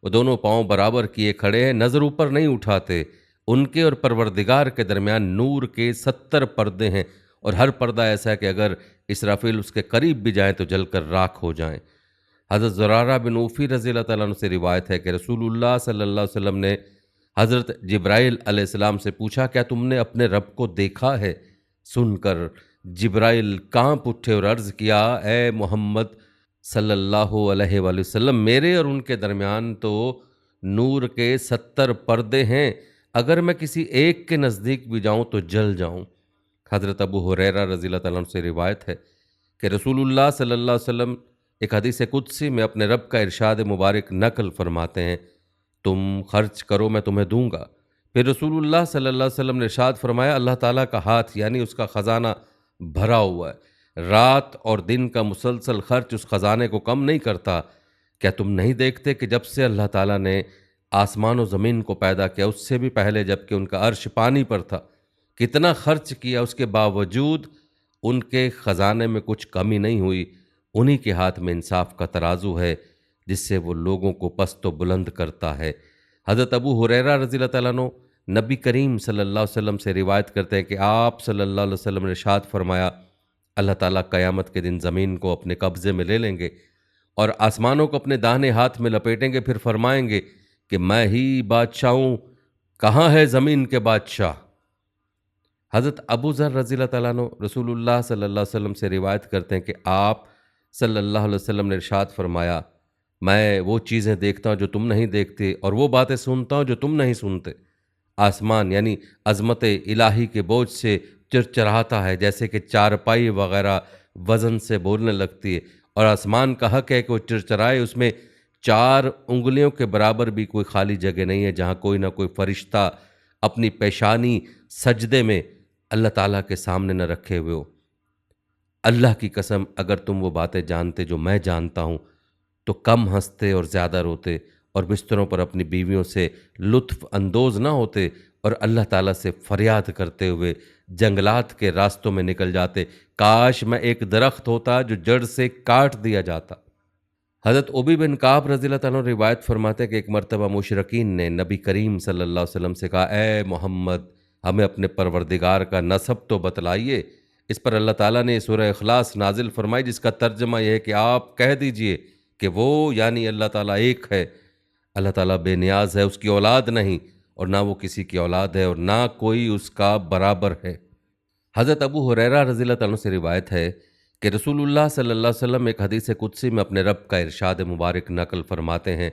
وہ دونوں پاؤں برابر کیے کھڑے ہیں، نظر اوپر نہیں اٹھاتے، ان کے اور پروردگار کے درمیان نور کے 70 پردے ہیں، اور ہر پردہ ایسا ہے کہ اگر اسرافیل اس کے قریب بھی جائیں تو جل کر راکھ ہو جائیں۔ حضرت زرارہ بن اوفی رضی اللہ تعالیٰ عنہ سے روایت ہے کہ رسول اللہ صلی اللہ علیہ وسلم نے حضرت جبرائیل علیہ السلام سے پوچھا، کیا تم نے اپنے رب کو دیکھا ہے؟ سن کر جبرائیل کانپ اٹھے اور عرض کیا، اے محمد صلی اللہ علیہ وآلہ وسلم، میرے اور ان کے درمیان تو نور کے 70 پردے ہیں، اگر میں کسی ایک کے نزدیک بھی جاؤں تو جل جاؤں۔ حضرت ابو ہریرہ رضی اللہ تعالیٰ عنہ سے روایت ہے کہ رسول اللہ صلی اللہ علیہ وسلم ایک حدیث قدسی میں اپنے رب کا ارشاد مبارک نقل فرماتے ہیں، تم خرچ کرو میں تمہیں دوں گا۔ پھر رسول اللہ صلی اللہ علیہ وسلم نے ارشاد فرمایا، اللہ تعالیٰ کا ہاتھ یعنی اس کا خزانہ بھرا ہوا ہے، رات اور دن کا مسلسل خرچ اس خزانے کو کم نہیں کرتا۔ کیا تم نہیں دیکھتے کہ جب سے اللہ تعالیٰ نے آسمان و زمین کو پیدا کیا، اس سے بھی پہلے جب کہ ان کا عرش پانی پر تھا، کتنا خرچ کیا، اس کے باوجود ان کے خزانے میں کچھ کمی نہیں ہوئی، انہی کے ہاتھ میں انصاف کا ترازو ہے جس سے وہ لوگوں کو پست و بلند کرتا ہے۔ حضرت ابو ہریرہ رضی اللہ تعالیٰ عنہ نبی کریم صلی اللہ علیہ وسلم سے روایت کرتے ہیں کہ آپ صلی اللہ علیہ وسلم نے ارشاد فرمایا، اللہ تعالیٰ قیامت کے دن زمین کو اپنے قبضے میں لے لیں گے اور آسمانوں کو اپنے داہنے ہاتھ میں لپیٹیں گے، پھر فرمائیں گے کہ میں ہی بادشاہ ہوں، کہاں ہے زمین کے بادشاہ؟ حضرت ابو ذر رضی اللہ تعالیٰ عنہ رسول اللہ صلی اللہ علیہ وسلم سے روایت کرتے ہیں کہ آپ صلی اللہ علیہ وسلم نے ارشاد فرمایا، میں وہ چیزیں دیکھتا ہوں جو تم نہیں دیکھتے اور وہ باتیں سنتا ہوں جو تم نہیں سنتے۔ آسمان یعنی عظمت الہی کے بوجھ سے چرچراتا ہے، جیسے کہ چارپائی وغیرہ وزن سے بولنے لگتی ہے، اور آسمان کا حق ہے کہ وہ چرچرائے، اس میں 4 انگلیوں کے برابر بھی کوئی خالی جگہ نہیں ہے جہاں کوئی نہ کوئی فرشتہ اپنی پیشانی سجدے میں اللہ تعالیٰ کے سامنے نہ رکھے ہوئے ہو۔ اللہ کی قسم اگر تم وہ باتیں جانتے جو میں جانتا ہوں تو کم ہنستے اور زیادہ روتے اور بستروں پر اپنی بیویوں سے لطف اندوز نہ ہوتے اور اللہ تعالیٰ سے فریاد کرتے ہوئے جنگلات کے راستوں میں نکل جاتے، کاش میں ایک درخت ہوتا جو جڑ سے کاٹ دیا جاتا۔ حضرت ابی بن کعب رضی اللہ تعالیٰ عنہ روایت فرماتے ہیں کہ ایک مرتبہ مشرکین نے نبی کریم صلی اللہ علیہ وسلم سے کہا، اے محمد ہمیں اپنے پروردگار کا نسب تو بتلائیے۔ اس پر اللہ تعالیٰ نے سورہ اخلاص نازل فرمائی جس کا ترجمہ یہ ہے کہ آپ کہہ دیجئے کہ وہ یعنی اللہ تعالیٰ ایک ہے، اللہ تعالیٰ بے نیاز ہے، اس کی اولاد نہیں اور نہ وہ کسی کی اولاد ہے اور نہ کوئی اس کا برابر ہے۔ حضرت ابو ہریرہ رضی اللہ تعالیٰ عنہ سے روایت ہے کہ رسول اللہ صلی اللہ علیہ وسلم ایک حدیث قدسی میں اپنے رب کا ارشاد مبارک نقل فرماتے ہیں،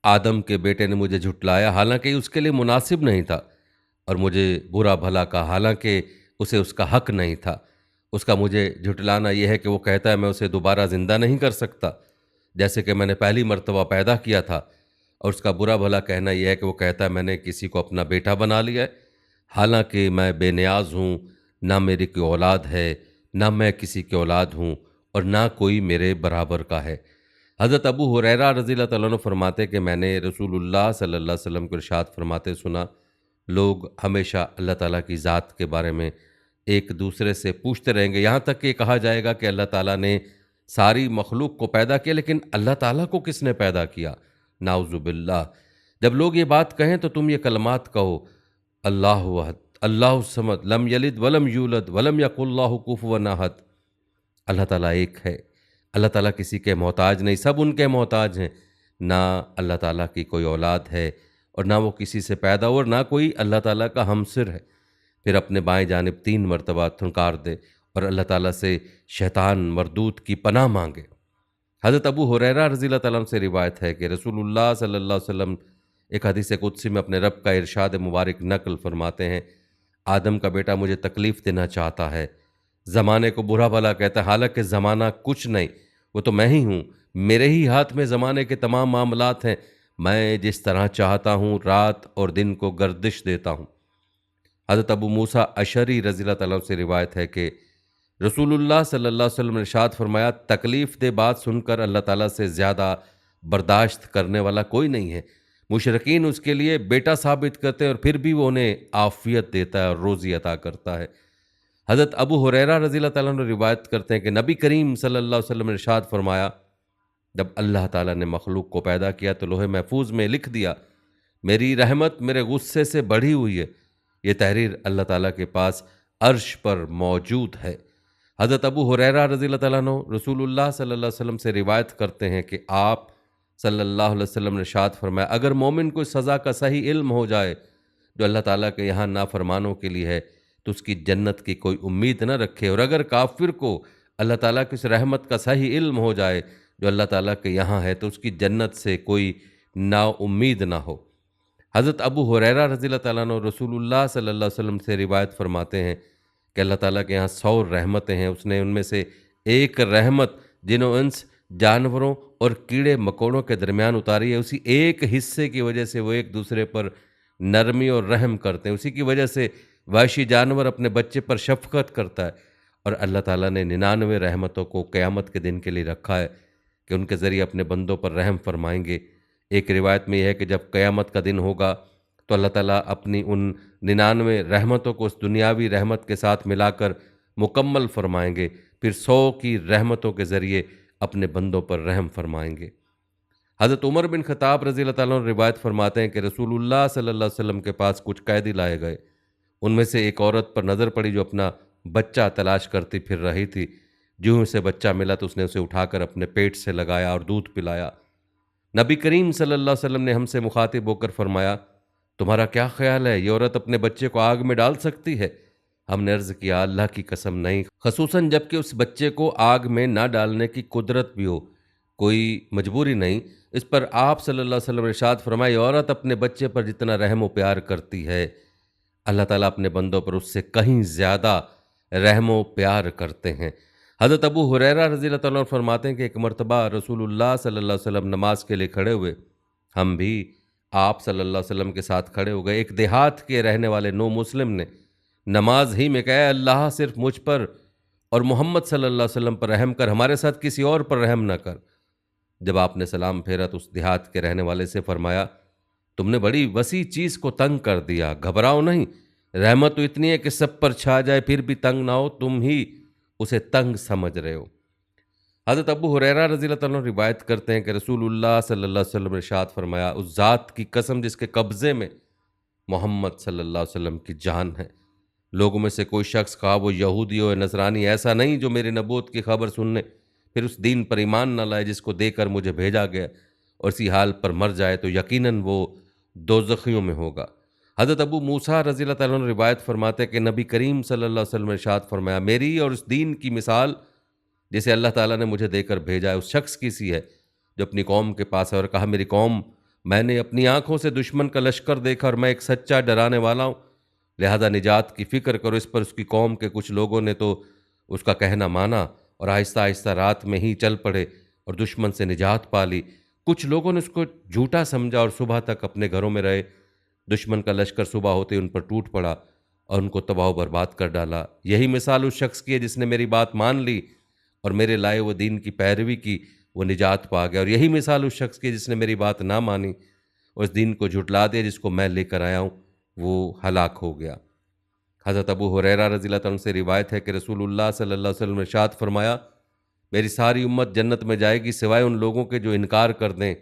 آدم کے بیٹے نے مجھے جھٹلایا حالانکہ اس کے لیے مناسب نہیں تھا، اور مجھے برا بھلا کہا حالانکہ اسے اس کا حق نہیں تھا۔ اس کا مجھے جھٹلانا یہ ہے کہ وہ کہتا ہے میں اسے دوبارہ زندہ نہیں کر سکتا جیسے کہ میں نے پہلی مرتبہ پیدا کیا تھا، اور اس کا برا بھلا کہنا یہ ہے کہ وہ کہتا ہے میں نے کسی کو اپنا بیٹا بنا لیا ہے، حالانکہ میں بے نیاز ہوں، نہ میری کوئی اولاد ہے، نہ میں کسی کی اولاد ہوں اور نہ کوئی میرے برابر کا ہے۔ حضرت ابو ہریرہ رضی اللہ تعالیٰ عنہ فرماتے کہ میں نے رسول اللہ صلی اللہ علیہ وسلم کو ارشاد فرماتے سنا، لوگ ہمیشہ اللہ تعالیٰ کی ذات کے بارے میں ایک دوسرے سے پوچھتے رہیں گے، یہاں تک کہ کہا جائے گا کہ اللہ تعالیٰ نے ساری مخلوق کو پیدا کیا لیکن اللہ تعالیٰ کو کس نے پیدا کیا؟ نعوذ باللہ۔ جب لوگ یہ بات کہیں تو تم یہ کلمات کہو، اللہ احد، اللہ الصمد، لم یلد ولم یولد ولم یکن لہ کفوا احد۔ اللہ تعالیٰ ایک ہے، اللہ تعالیٰ کسی کے محتاج نہیں، سب ان کے محتاج ہیں، نہ اللہ تعالیٰ کی کوئی اولاد ہے اور نہ وہ کسی سے پیدا ہو اور نہ کوئی اللہ تعالیٰ کا ہمسر ہے۔ پھر اپنے بائیں جانب 3 مرتبہ تھنکار دے اور اللہ تعالیٰ سے شیطان مردود کی پناہ مانگے۔ حضرت ابو ہریرہ رضی اللہ تعالیٰ عنہ سے روایت ہے کہ رسول اللہ صلی اللہ علیہ وسلم ایک حدیث قدسی میں اپنے رب کا ارشاد مبارک نقل فرماتے ہیں، آدم کا بیٹا مجھے تکلیف دینا چاہتا ہے، زمانے کو برا بھلا کہتا ہے حالانکہ زمانہ کچھ نہیں، وہ تو میں ہی ہوں، میرے ہی ہاتھ میں زمانے کے تمام معاملات ہیں، میں جس طرح چاہتا ہوں رات اور دن کو گردش دیتا ہوں۔ حضرت ابو موسیٰ اشعری رضی اللہ تعالیٰ عنہ سے روایت ہے کہ رسول اللہ صلی اللہ علیہ وسلم نے ارشاد فرمایا، تکلیف دہ بات سن کر اللہ تعالیٰ سے زیادہ برداشت کرنے والا کوئی نہیں ہے۔ مشرکین اس کے لیے بیٹا ثابت کرتے ہیں اور پھر بھی وہ انہیں عافیت دیتا ہے اور روزی عطا کرتا ہے۔ حضرت ابو ہریرہ رضی اللہ تعالیٰ عنہ روایت کرتے ہیں کہ نبی کریم صلی اللہ علیہ وسلم نے ارشاد فرمایا، جب اللہ تعالیٰ نے مخلوق کو پیدا کیا تو لوح محفوظ میں لکھ دیا، میری رحمت میرے غصے سے بڑھی ہوئی ہے۔ یہ تحریر اللہ تعالیٰ کے پاس عرش پر موجود ہے۔ حضرت ابو ہریرہ رضی اللہ تعالیٰ عنہ رسول اللہ صلی اللہ علیہ وسلم سے روایت کرتے ہیں کہ آپ صلی اللہ علیہ وسلم نے ارشاد فرمایا، اگر مومن کو سزا کا صحیح علم ہو جائے جو اللہ تعالیٰ کے یہاں نافرمانوں کے لیے ہے تو اس کی جنت کی کوئی امید نہ رکھے، اور اگر کافر کو اللہ تعالیٰ کی اس رحمت کا صحیح علم ہو جائے جو اللہ تعالیٰ کے یہاں ہے تو اس کی جنت سے کوئی نا امید نہ ہو۔ حضرت ابو ہریرہ رضی اللہ تعالیٰ عنہ رسول اللہ صلی اللہ علیہ وسلم سے روایت فرماتے ہیں کہ اللہ تعالیٰ کے یہاں 100 رحمتیں ہیں، اس نے ان میں سے ایک رحمت جن و انس، جانوروں اور کیڑے مکوڑوں کے درمیان اتاری ہے، اسی ایک حصے کی وجہ سے وہ ایک دوسرے پر نرمی اور رحم کرتے ہیں، اسی کی وجہ سے وحشی جانور اپنے بچے پر شفقت کرتا ہے، اور اللہ تعالیٰ نے 99 رحمتوں کو قیامت کے دن کے لیے رکھا ہے کہ ان کے ذریعے اپنے بندوں پر رحم فرمائیں گے۔ ایک روایت میں یہ ہے کہ جب قیامت کا دن ہوگا تو اللہ تعالیٰ اپنی ان 99 رحمتوں کو اس دنیاوی رحمت کے ساتھ ملا کر مکمل فرمائیں گے، پھر 100 کی رحمتوں کے ذریعے اپنے بندوں پر رحم فرمائیں گے۔ حضرت عمر بن خطاب رضی اللہ تعالیٰ عنہ روایت فرماتے ہیں کہ رسول اللہ صلی اللہ علیہ وسلم کے پاس کچھ قیدی لائے گئے۔ ان میں سے ایک عورت پر نظر پڑی جو اپنا بچہ تلاش کرتی پھر رہی تھی۔ جو اسے بچہ ملا تو اس نے اسے اٹھا کر اپنے پیٹ سے لگایا اور دودھ پلایا۔ نبی کریم صلی اللہ علیہ وسلم نے ہم سے مخاطب ہو کر فرمایا، تمہارا کیا خیال ہے، یہ عورت اپنے بچے کو آگ میں ڈال سکتی ہے؟ ہم نے عرض کیا، اللہ کی قسم نہیں، خصوصاً جب کہ اس بچے کو آگ میں نہ ڈالنے کی قدرت بھی ہو، کوئی مجبوری نہیں۔ اس پر آپ صلی اللہ علیہ وسلم نے ارشاد فرمایا، یہ عورت اپنے بچے پر جتنا رحم و پیار کرتی ہے، اللہ تعالیٰ اپنے بندوں پر اس سے کہیں زیادہ رحم و پیار کرتے ہیں۔ حضرت ابو ہریرہ رضی اللہ تعالیٰ عنہ فرماتے ہیں کہ ایک مرتبہ رسول اللہ صلی اللہ علیہ وسلم نماز کے لیے کھڑے ہوئے، ہم بھی آپ صلی اللہ علیہ وسلم کے ساتھ کھڑے ہو گئے۔ ایک دیہات کے رہنے والے نو مسلم نے نماز ہی میں کہا، اللہ صرف مجھ پر اور محمد صلی اللہ علیہ وسلم پر رحم کر، ہمارے ساتھ کسی اور پر رحم نہ کر۔ جب آپ نے سلام پھیرا تو اس دیہات کے رہنے والے سے فرمایا، تم نے بڑی وسیع چیز کو تنگ کر دیا، گھبراؤ نہیں، رحمت تو اتنی ہے کہ سب پر چھا جائے پھر بھی تنگ نہ ہو، تم ہی اسے تنگ سمجھ رہے ہو۔ حضرت ابو ہریرہ رضی اللہ تعالیٰ عنہ روایت کرتے ہیں کہ رسول اللہ صلی اللہ علیہ وسلم نے ارشاد فرمایا، اس ذات کی قسم جس کے قبضے میں محمد صلی اللہ علیہ وسلم کی جان ہے، لوگوں میں سے کوئی شخص خواہ وہ یہودی ہو یا نصرانی ایسا نہیں جو میری نبوت کی خبر سننے پھر اس دین پر ایمان نہ لائے جس کو دے کر مجھے بھیجا گیا، اور اسی حال پر مر جائے تو یقیناً وہ دوزخیوں میں ہوگا۔ حضرت ابو موسیٰ رضی اللہ تعالیٰ عنہ روایت فرماتے کہ نبی کریم صلی اللہ علیہ وسلم نے ارشاد فرمایا، میری اور اس دین کی مثال جسے اللہ تعالیٰ نے مجھے دے کر بھیجا ہے اس شخص کی سی ہے جو اپنی قوم کے پاس ہے اور کہا، میری قوم، میں نے اپنی آنکھوں سے دشمن کا لشکر دیکھا اور میں ایک سچا ڈرانے والا ہوں، لہذا نجات کی فکر کرو۔ اس پر اس کی قوم کے کچھ لوگوں نے تو اس کا کہنا مانا اور آہستہ آہستہ رات میں ہی چل پڑے اور دشمن سے نجات پا لی۔ کچھ لوگوں نے اس کو جھوٹا سمجھا اور صبح تک اپنے گھروں میں رہے۔ دشمن کا لشکر صبح ہوتے ان پر ٹوٹ پڑا اور ان کو تباہ و برباد کر ڈالا۔ یہی مثال اس شخص کی ہے جس نے میری بات مان لی اور میرے لائے ہوئے دین کی پیروی کی، وہ نجات پا گیا، اور یہی مثال اس شخص کی ہے جس نے میری بات نہ مانی اور اس دین کو جھٹلا دیا جس کو میں لے کر آیا ہوں، وہ ہلاک ہو گیا۔ حضرت ابو ہریرہ رضی اللہ تعالیٰ عنہ سے روایت ہے کہ رسول اللہ صلی اللہ علیہ وسلم نے ارشاد فرمایا، میری ساری امت جنت میں جائے گی سوائے ان لوگوں کے جو انکار کر دیں۔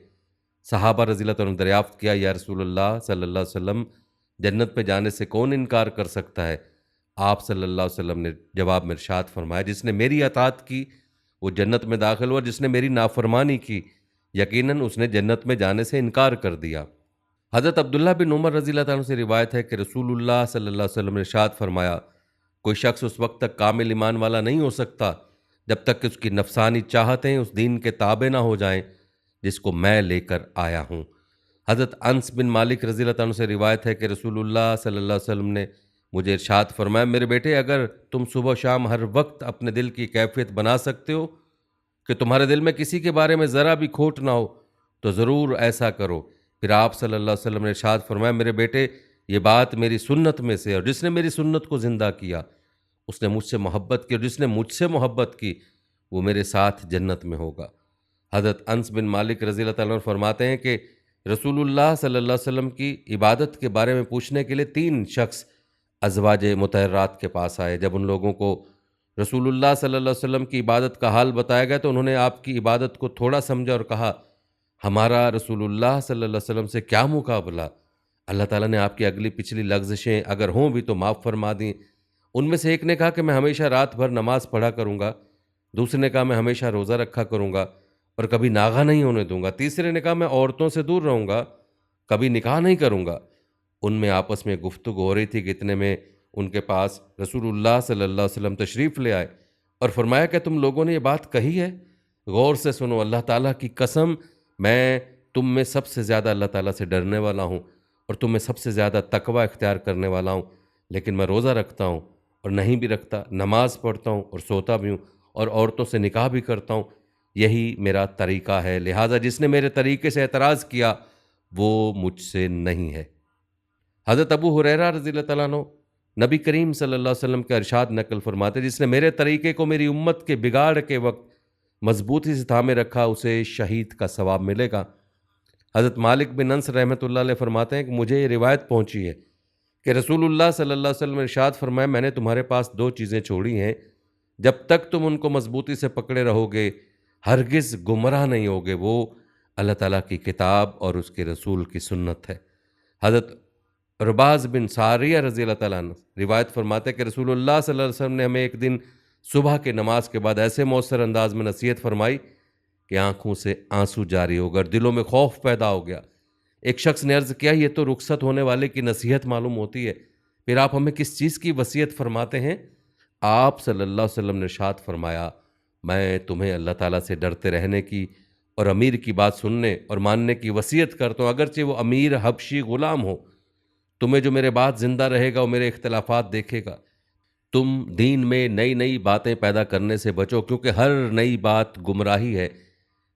صحابہ رضی اللہ تعالیٰ عنہ دریافت کیا، یا رسول اللہ صلی اللہ علیہ وسلم، جنت میں جانے سے کون انکار کر سکتا ہے؟ آپ صلی اللہ علیہ وسلم نے جواب میں ارشاد فرمایا، جس نے میری اطاعت کی وہ جنت میں داخل ہوا، جس نے میری نافرمانی کی یقیناً اس نے جنت میں جانے سے انکار کر دیا۔ حضرت عبداللہ بن عمر رضی اللہ تعالیٰ عنہ سے روایت ہے کہ رسول اللہ صلی اللہ علیہ وسلم نے ارشاد فرمایا، کوئی شخص اس وقت تک کامل ایمان والا نہیں ہو سکتا جب تک کہ اس کی نفسانی چاہتیں اس دین کے تابع نہ ہو جائیں جس کو میں لے کر آیا ہوں۔ حضرت انس بن مالک رضی اللہ تعالیٰ عنہ سے روایت ہے کہ رسول اللہ صلی اللہ علیہ وسلم نے مجھے ارشاد فرمایا، میرے بیٹے، اگر تم صبح و شام ہر وقت اپنے دل کی کیفیت بنا سکتے ہو کہ تمہارے دل میں کسی کے بارے میں ذرا بھی کھوٹ نہ ہو تو ضرور ایسا کرو۔ پھر آپ صلی اللہ علیہ وسلم نے ارشاد فرمایا، میرے بیٹے، یہ بات میری سنت میں سے، اور جس نے میری سنت کو زندہ کیا اس نے مجھ سے محبت کی، اور جس نے مجھ سے محبت کی وہ میرے ساتھ جنت میں ہوگا۔ حضرت انس بن مالک رضی اللہ تعالیٰ عنہ فرماتے ہیں کہ رسول اللہ صلی اللہ علیہ وسلم کی عبادت کے بارے میں پوچھنے کے لیے 3 شخص ازواج مطہرات کے پاس آئے۔ جب ان لوگوں کو رسول اللہ صلی اللہ علیہ وسلم کی عبادت کا حال بتایا گیا تو انہوں نے آپ کی عبادت کو تھوڑا سمجھا اور کہا، ہمارا رسول اللہ صلی اللہ علیہ وسلم سے کیا مقابلہ، اللہ تعالیٰ نے آپ کی اگلی پچھلی لغزشیں اگر ہوں بھی تو معاف فرما دیں۔ ان میں سے ایک نے کہا کہ میں ہمیشہ رات بھر نماز پڑھا کروں گا، دوسرے نے کہا میں ہمیشہ روزہ رکھا کروں گا اور کبھی ناغہ نہیں ہونے دوں گا، تیسرے نے کہا میں عورتوں سے دور رہوں گا، کبھی نکاح نہیں کروں گا۔ ان میں آپس میں گفتگو ہو رہی تھی کہ اتنے میں ان کے پاس رسول اللہ صلی اللہ علیہ وسلم تشریف لے آئے اور فرمایا کہ تم لوگوں نے یہ بات کہی ہے، غور سے سنو، اللہ تعالیٰ کی قسم، میں تم میں سب سے زیادہ اللہ تعالیٰ سے ڈرنے والا ہوں اور تم میں سب سے زیادہ تقوی اختیار کرنے والا ہوں، لیکن میں روزہ رکھتا ہوں اور نہیں بھی رکھتا، نماز پڑھتا ہوں اور سوتا بھی ہوں اور عورتوں سے نکاح بھی کرتا ہوں، یہی میرا طریقہ ہے، لہٰذا جس نے میرے طریقے سے اعتراض کیا وہ مجھ سے نہیں ہے۔ حضرت ابو ہریرہ رضی اللہ تعالیٰ عنہ نبی کریم صلی اللہ علیہ وسلم کا ارشاد نقل فرماتے، جس نے میرے طریقے کو میری امت کے بگاڑ کے وقت مضبوطی سے تھامے رکھا اسے شہید کا ثواب ملے گا۔ حضرت مالک بن انس رحمۃ اللہ علیہ فرماتے ہیں کہ مجھے یہ روایت پہنچی ہے کہ رسول اللہ صلی اللہ علیہ وسلم نے ارشاد فرمایا، میں نے تمہارے پاس 2 چیزیں چھوڑی ہیں جب تک تم ان کو مضبوطی سے پکڑے رہو گے ہرگز گمراہ نہیں ہوگے۔ وہ اللہ تعالیٰ کی کتاب اور اس کے رسول کی سنت ہے۔ حضرت عرباز بن ساریہ رضی اللہ تعالیٰ عنہ روایت فرماتے ہیں کہ رسول اللہ صلی اللہ علیہ وسلم نے ہمیں ایک دن صبح کے نماز کے بعد ایسے مؤثر انداز میں نصیحت فرمائی کہ آنکھوں سے آنسو جاری ہو گئے اور دلوں میں خوف پیدا ہو گیا۔ ایک شخص نے عرض کیا، یہ تو رخصت ہونے والے کی نصیحت معلوم ہوتی ہے، پھر آپ ہمیں کس چیز کی وصیت فرماتے ہیں؟ آپ صلی اللہ علیہ وسلم نے ارشاد فرمایا، میں تمہیں اللہ تعالیٰ سے ڈرتے رہنے کی اور امیر کی بات سننے اور ماننے کی وصیت کرتا ہوں، اگرچہ وہ امیر حبشی غلام ہو۔ تمہیں جو میرے بعد زندہ رہے گا وہ میرے اختلافات دیکھے گا۔ تم دین میں نئی نئی باتیں پیدا کرنے سے بچو، کیونکہ ہر نئی بات گمراہی ہے۔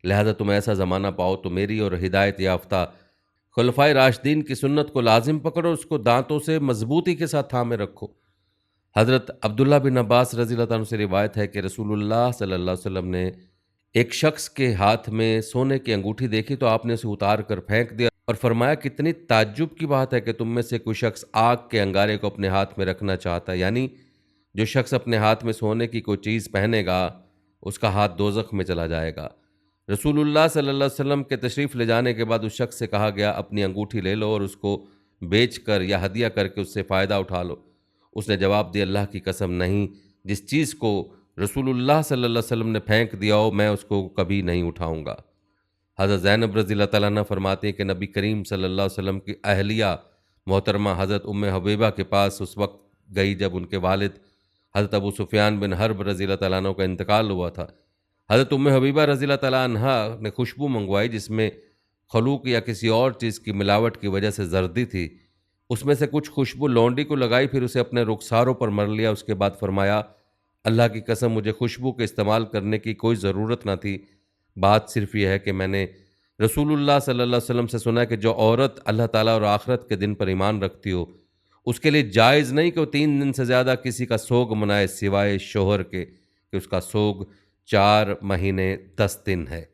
لہذا تم ایسا زمانہ پاؤ تو میری اور ہدایت یافتہ خلفائے راشدین کی سنت کو لازم پکڑو، اس کو دانتوں سے مضبوطی کے ساتھ تھامے رکھو۔ حضرت عبداللہ بن عباس رضی اللہ عنہ سے روایت ہے کہ رسول اللہ صلی اللہ علیہ وسلم نے ایک شخص کے ہاتھ میں سونے کی انگوٹھی دیکھی تو آپ نے اسے اتار کر پھینک دیا اور فرمایا، کتنی تعجب کی بات ہے کہ تم میں سے کوئی شخص آگ کے انگارے کو اپنے ہاتھ میں رکھنا چاہتا ہے۔ یعنی جو شخص اپنے ہاتھ میں سونے کی کوئی چیز پہنے گا اس کا ہاتھ دوزخ میں چلا جائے گا۔ رسول اللہ صلی اللہ علیہ وسلم کے تشریف لے جانے کے بعد اس شخص سے کہا گیا، اپنی انگوٹھی لے لو اور اس کو بیچ کر یا ہدیہ کر کے اس سے فائدہ اٹھا لو۔ اس نے جواب دیا، اللہ کی قسم نہیں، جس چیز کو رسول اللہ صلی اللہ علیہ وسلم نے پھینک دیا ہو میں اس کو کبھی نہیں اٹھاؤں گا۔ حضرت زینب رضی اللہ تعالیٰ عنہ فرماتی ہیں کہ نبی کریم صلی اللہ علیہ وسلم کی اہلیہ محترمہ حضرت ام حبیبہ کے پاس اس وقت گئی جب ان کے والد حضرت ابو سفیان بن حرب رضی اللہ تعالیٰ عنہ کا انتقال ہوا تھا۔ حضرت ام حبیبہ رضی اللہ تعالیٰ عنہ نے خوشبو منگوائی جس میں خلوق یا کسی اور چیز کی ملاوٹ کی وجہ سے زردی تھی۔ اس میں سے کچھ خوشبو لونڈی کو لگائی، پھر اسے اپنے رخساروں پر مر لیا۔ اس کے بعد فرمایا، اللہ کی قسم مجھے خوشبو کے استعمال کرنے کی کوئی ضرورت نہ تھی، بات صرف یہ ہے کہ میں نے رسول اللہ صلی اللہ علیہ وسلم سے سنا ہے کہ جو عورت اللہ تعالیٰ اور آخرت کے دن پر ایمان رکھتی ہو اس کے لیے جائز نہیں کہ وہ 3 دن سے زیادہ کسی کا سوگ منائے سوائے شوہر کے، کہ اس کا سوگ 4 مہینے 10 دن ہے۔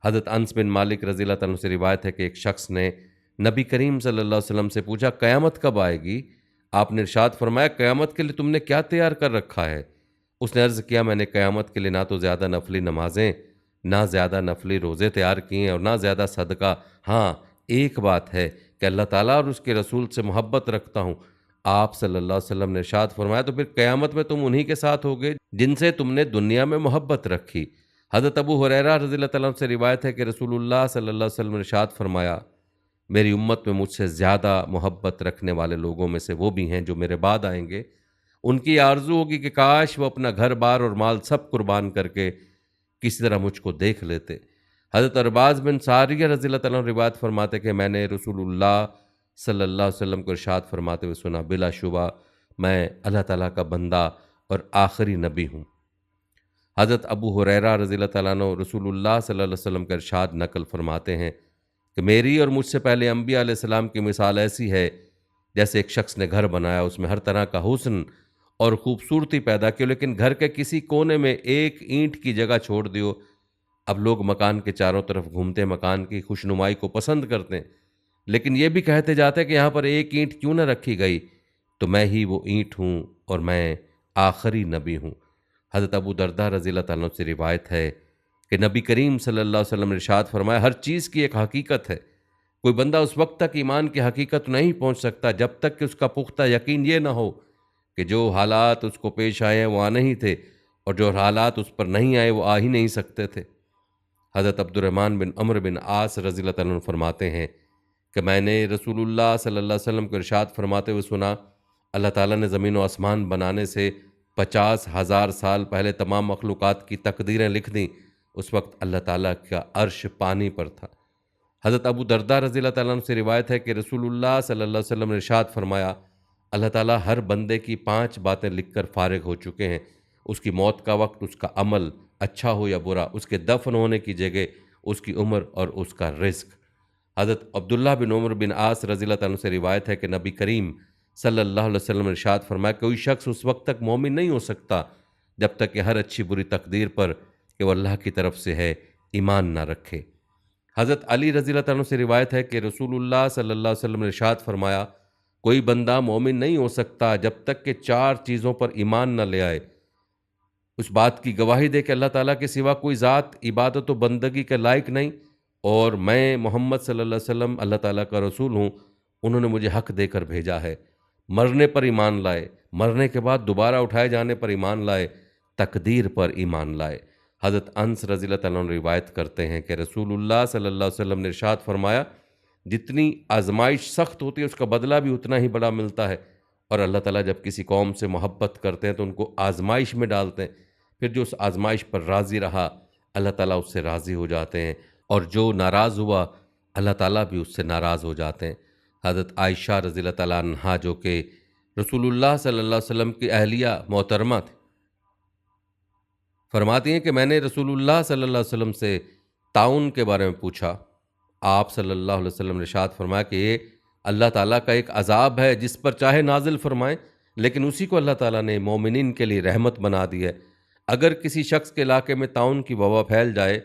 حضرت انس بن مالک رضی اللہ عنہ سے روایت ہے کہ ایک شخص نے نبی کریم صلی اللہ علیہ وسلم سے پوچھا، قیامت کب آئے گی؟ آپ نے ارشاد فرمایا، قیامت کے لیے تم نے کیا تیار کر رکھا ہے؟ اس نے عرض کیا، میں نے قیامت کے لیے نہ تو زیادہ نفلی نمازیں، نہ زیادہ نفلی روزے تیار کیے ہیں اور نہ زیادہ صدقہ۔ ہاں ایک بات ہے کہ اللہ تعالیٰ اور اس کے رسول سے محبت رکھتا ہوں۔ آپ صلی اللہ علیہ وسلم نے ارشاد فرمایا، تو پھر قیامت میں تم انہی کے ساتھ ہوگے جن سے تم نے دنیا میں محبت رکھی۔ حضرت ابو ہریرہ رضی اللہ تعالیٰ عنہ سے روایت ہے کہ رسول اللہ صلی اللہ علیہ وسلم نے ارشاد فرمایا، میری امت میں مجھ سے زیادہ محبت رکھنے والے لوگوں میں سے وہ بھی ہیں جو میرے بعد آئیں گے، ان کی آرزو ہوگی کہ کاش وہ اپنا گھر بار اور مال سب قربان کر کے کسی طرح مجھ کو دیکھ لیتے۔ حضرت عرباز بن ساریہ رضی اللہ تعالیٰ عنہ روایت فرماتے کہ میں نے رسول اللہ صلی اللہ علیہ وسلم کو ارشاد فرماتے ہوئے سنا، بلا شبہ میں اللہ تعالیٰ کا بندہ اور آخری نبی ہوں۔ حضرت ابو ہریرہ رضی اللہ تعالیٰ عنہ رسول اللہ صلی اللہ علیہ وسلم کا ارشاد نقل فرماتے ہیں کہ میری اور مجھ سے پہلے انبیاء علیہ السلام کی مثال ایسی ہے جیسے ایک شخص نے گھر بنایا، اس میں ہر طرح کا حسن اور خوبصورتی پیدا کی، لیکن گھر کے کسی کونے میں ایک اینٹ کی جگہ چھوڑ دیو۔ اب لوگ مکان کے چاروں طرف گھومتے مکان کی خوشنمائی کو پسند کرتے ہیں، لیکن یہ بھی کہتے جاتے کہ یہاں پر ایک اینٹ کیوں نہ رکھی گئی، تو میں ہی وہ اینٹ ہوں اور میں آخری نبی ہوں۔ حضرت ابو درداء رضی اللہ تعالیٰ عنہ سے روایت ہے کہ نبی کریم صلی اللہ علیہ وسلم نے ارشاد فرمایا، ہر چیز کی ایک حقیقت ہے، کوئی بندہ اس وقت تک ایمان کی حقیقت نہیں پہنچ سکتا جب تک کہ اس کا پختہ یقین یہ نہ ہو کہ جو حالات اس کو پیش آئے ہیں وہ آنے ہی تھے اور جو حالات اس پر نہیں آئے وہ آ ہی نہیں سکتے تھے۔ حضرت عبد الرحمن بن عمرو بن عاص رضی اللہ تعالیٰ عنہ فرماتے ہیں کہ میں نے رسول اللہ صلی اللہ علیہ وسلم کو ارشاد فرماتے ہوئے سنا، اللہ تعالیٰ نے زمین و آسمان بنانے سے 50,000 سال پہلے تمام مخلوقات کی تقدیریں لکھ دیں، اس وقت اللہ تعالیٰ کا عرش پانی پر تھا۔ حضرت ابو درداء رضی اللہ تعالیٰ عنہ سے روایت ہے کہ رسول اللہ صلی اللہ علیہ وسلم نے ارشاد فرمایا، اللہ تعالیٰ ہر بندے کی 5 باتیں لکھ کر فارغ ہو چکے ہیں، اس کی موت کا وقت، اس کا عمل اچھا ہو یا برا، اس کے دفن ہونے کی جگہ، اس کی عمر اور اس کا رزق۔ حضرت عبداللہ بن عمر بن عاص رضی اللہ تعالیٰ عنہ سے روایت ہے کہ نبی کریم صلی اللہ علیہ وسلم نے ارشاد فرمایا، کوئی شخص اس وقت تک مومن نہیں ہو سکتا جب تک کہ ہر اچھی بری تقدیر پر کہ وہ اللہ کی طرف سے ہے ایمان نہ رکھے۔ حضرت علی رضی اللہ تعالیٰ عنہ سے روایت ہے کہ رسول اللہ صلی اللہ علیہ وسلم نے ارشاد فرمایا، کوئی بندہ مومن نہیں ہو سکتا جب تک کہ 4 چیزوں پر ایمان نہ لے آئے، اس بات کی گواہی دے کہ اللہ تعالیٰ کے سوا کوئی ذات عبادت و بندگی کے لائق نہیں، اور میں محمد صلی اللہ علیہ وسلم اللہ تعالیٰ کا رسول ہوں، انہوں نے مجھے حق دے کر بھیجا ہے۔ مرنے پر ایمان لائے، مرنے کے بعد دوبارہ اٹھائے جانے پر ایمان لائے، تقدیر پر ایمان لائے۔ حضرت انس رضی اللہ تعالیٰ عنہ روایت کرتے ہیں کہ رسول اللہ صلی اللہ علیہ وسلم نے ارشاد فرمایا، جتنی آزمائش سخت ہوتی ہے اس کا بدلہ بھی اتنا ہی بڑا ملتا ہے، اور اللہ تعالیٰ جب کسی قوم سے محبت کرتے ہیں تو ان کو آزمائش میں ڈالتے ہیں، پھر جو اس آزمائش پر راضی رہا اللہ تعالیٰ اس سے راضی ہو جاتے ہیں، اور جو ناراض ہوا اللہ تعالیٰ بھی اس سے ناراض ہو جاتے ہیں۔ حضرت عائشہ رضی اللہ تعالیٰ عنہا جو کہ رسول اللہ صلی اللہ علیہ وسلم کی اہلیہ محترمہ تھی، فرماتی ہیں کہ میں نے رسول اللہ صلی اللہ علیہ وسلم سے تعاون کے بارے میں پوچھا، آپ صلی اللہ علیہ وسلم نے ارشاد فرمایا کہ یہ اللہ تعالیٰ کا ایک عذاب ہے جس پر چاہے نازل فرمائیں، لیکن اسی کو اللہ تعالیٰ نے مومنین کے لیے رحمت بنا دی ہے۔ اگر کسی شخص کے علاقے میں تعاون کی وبا پھیل جائے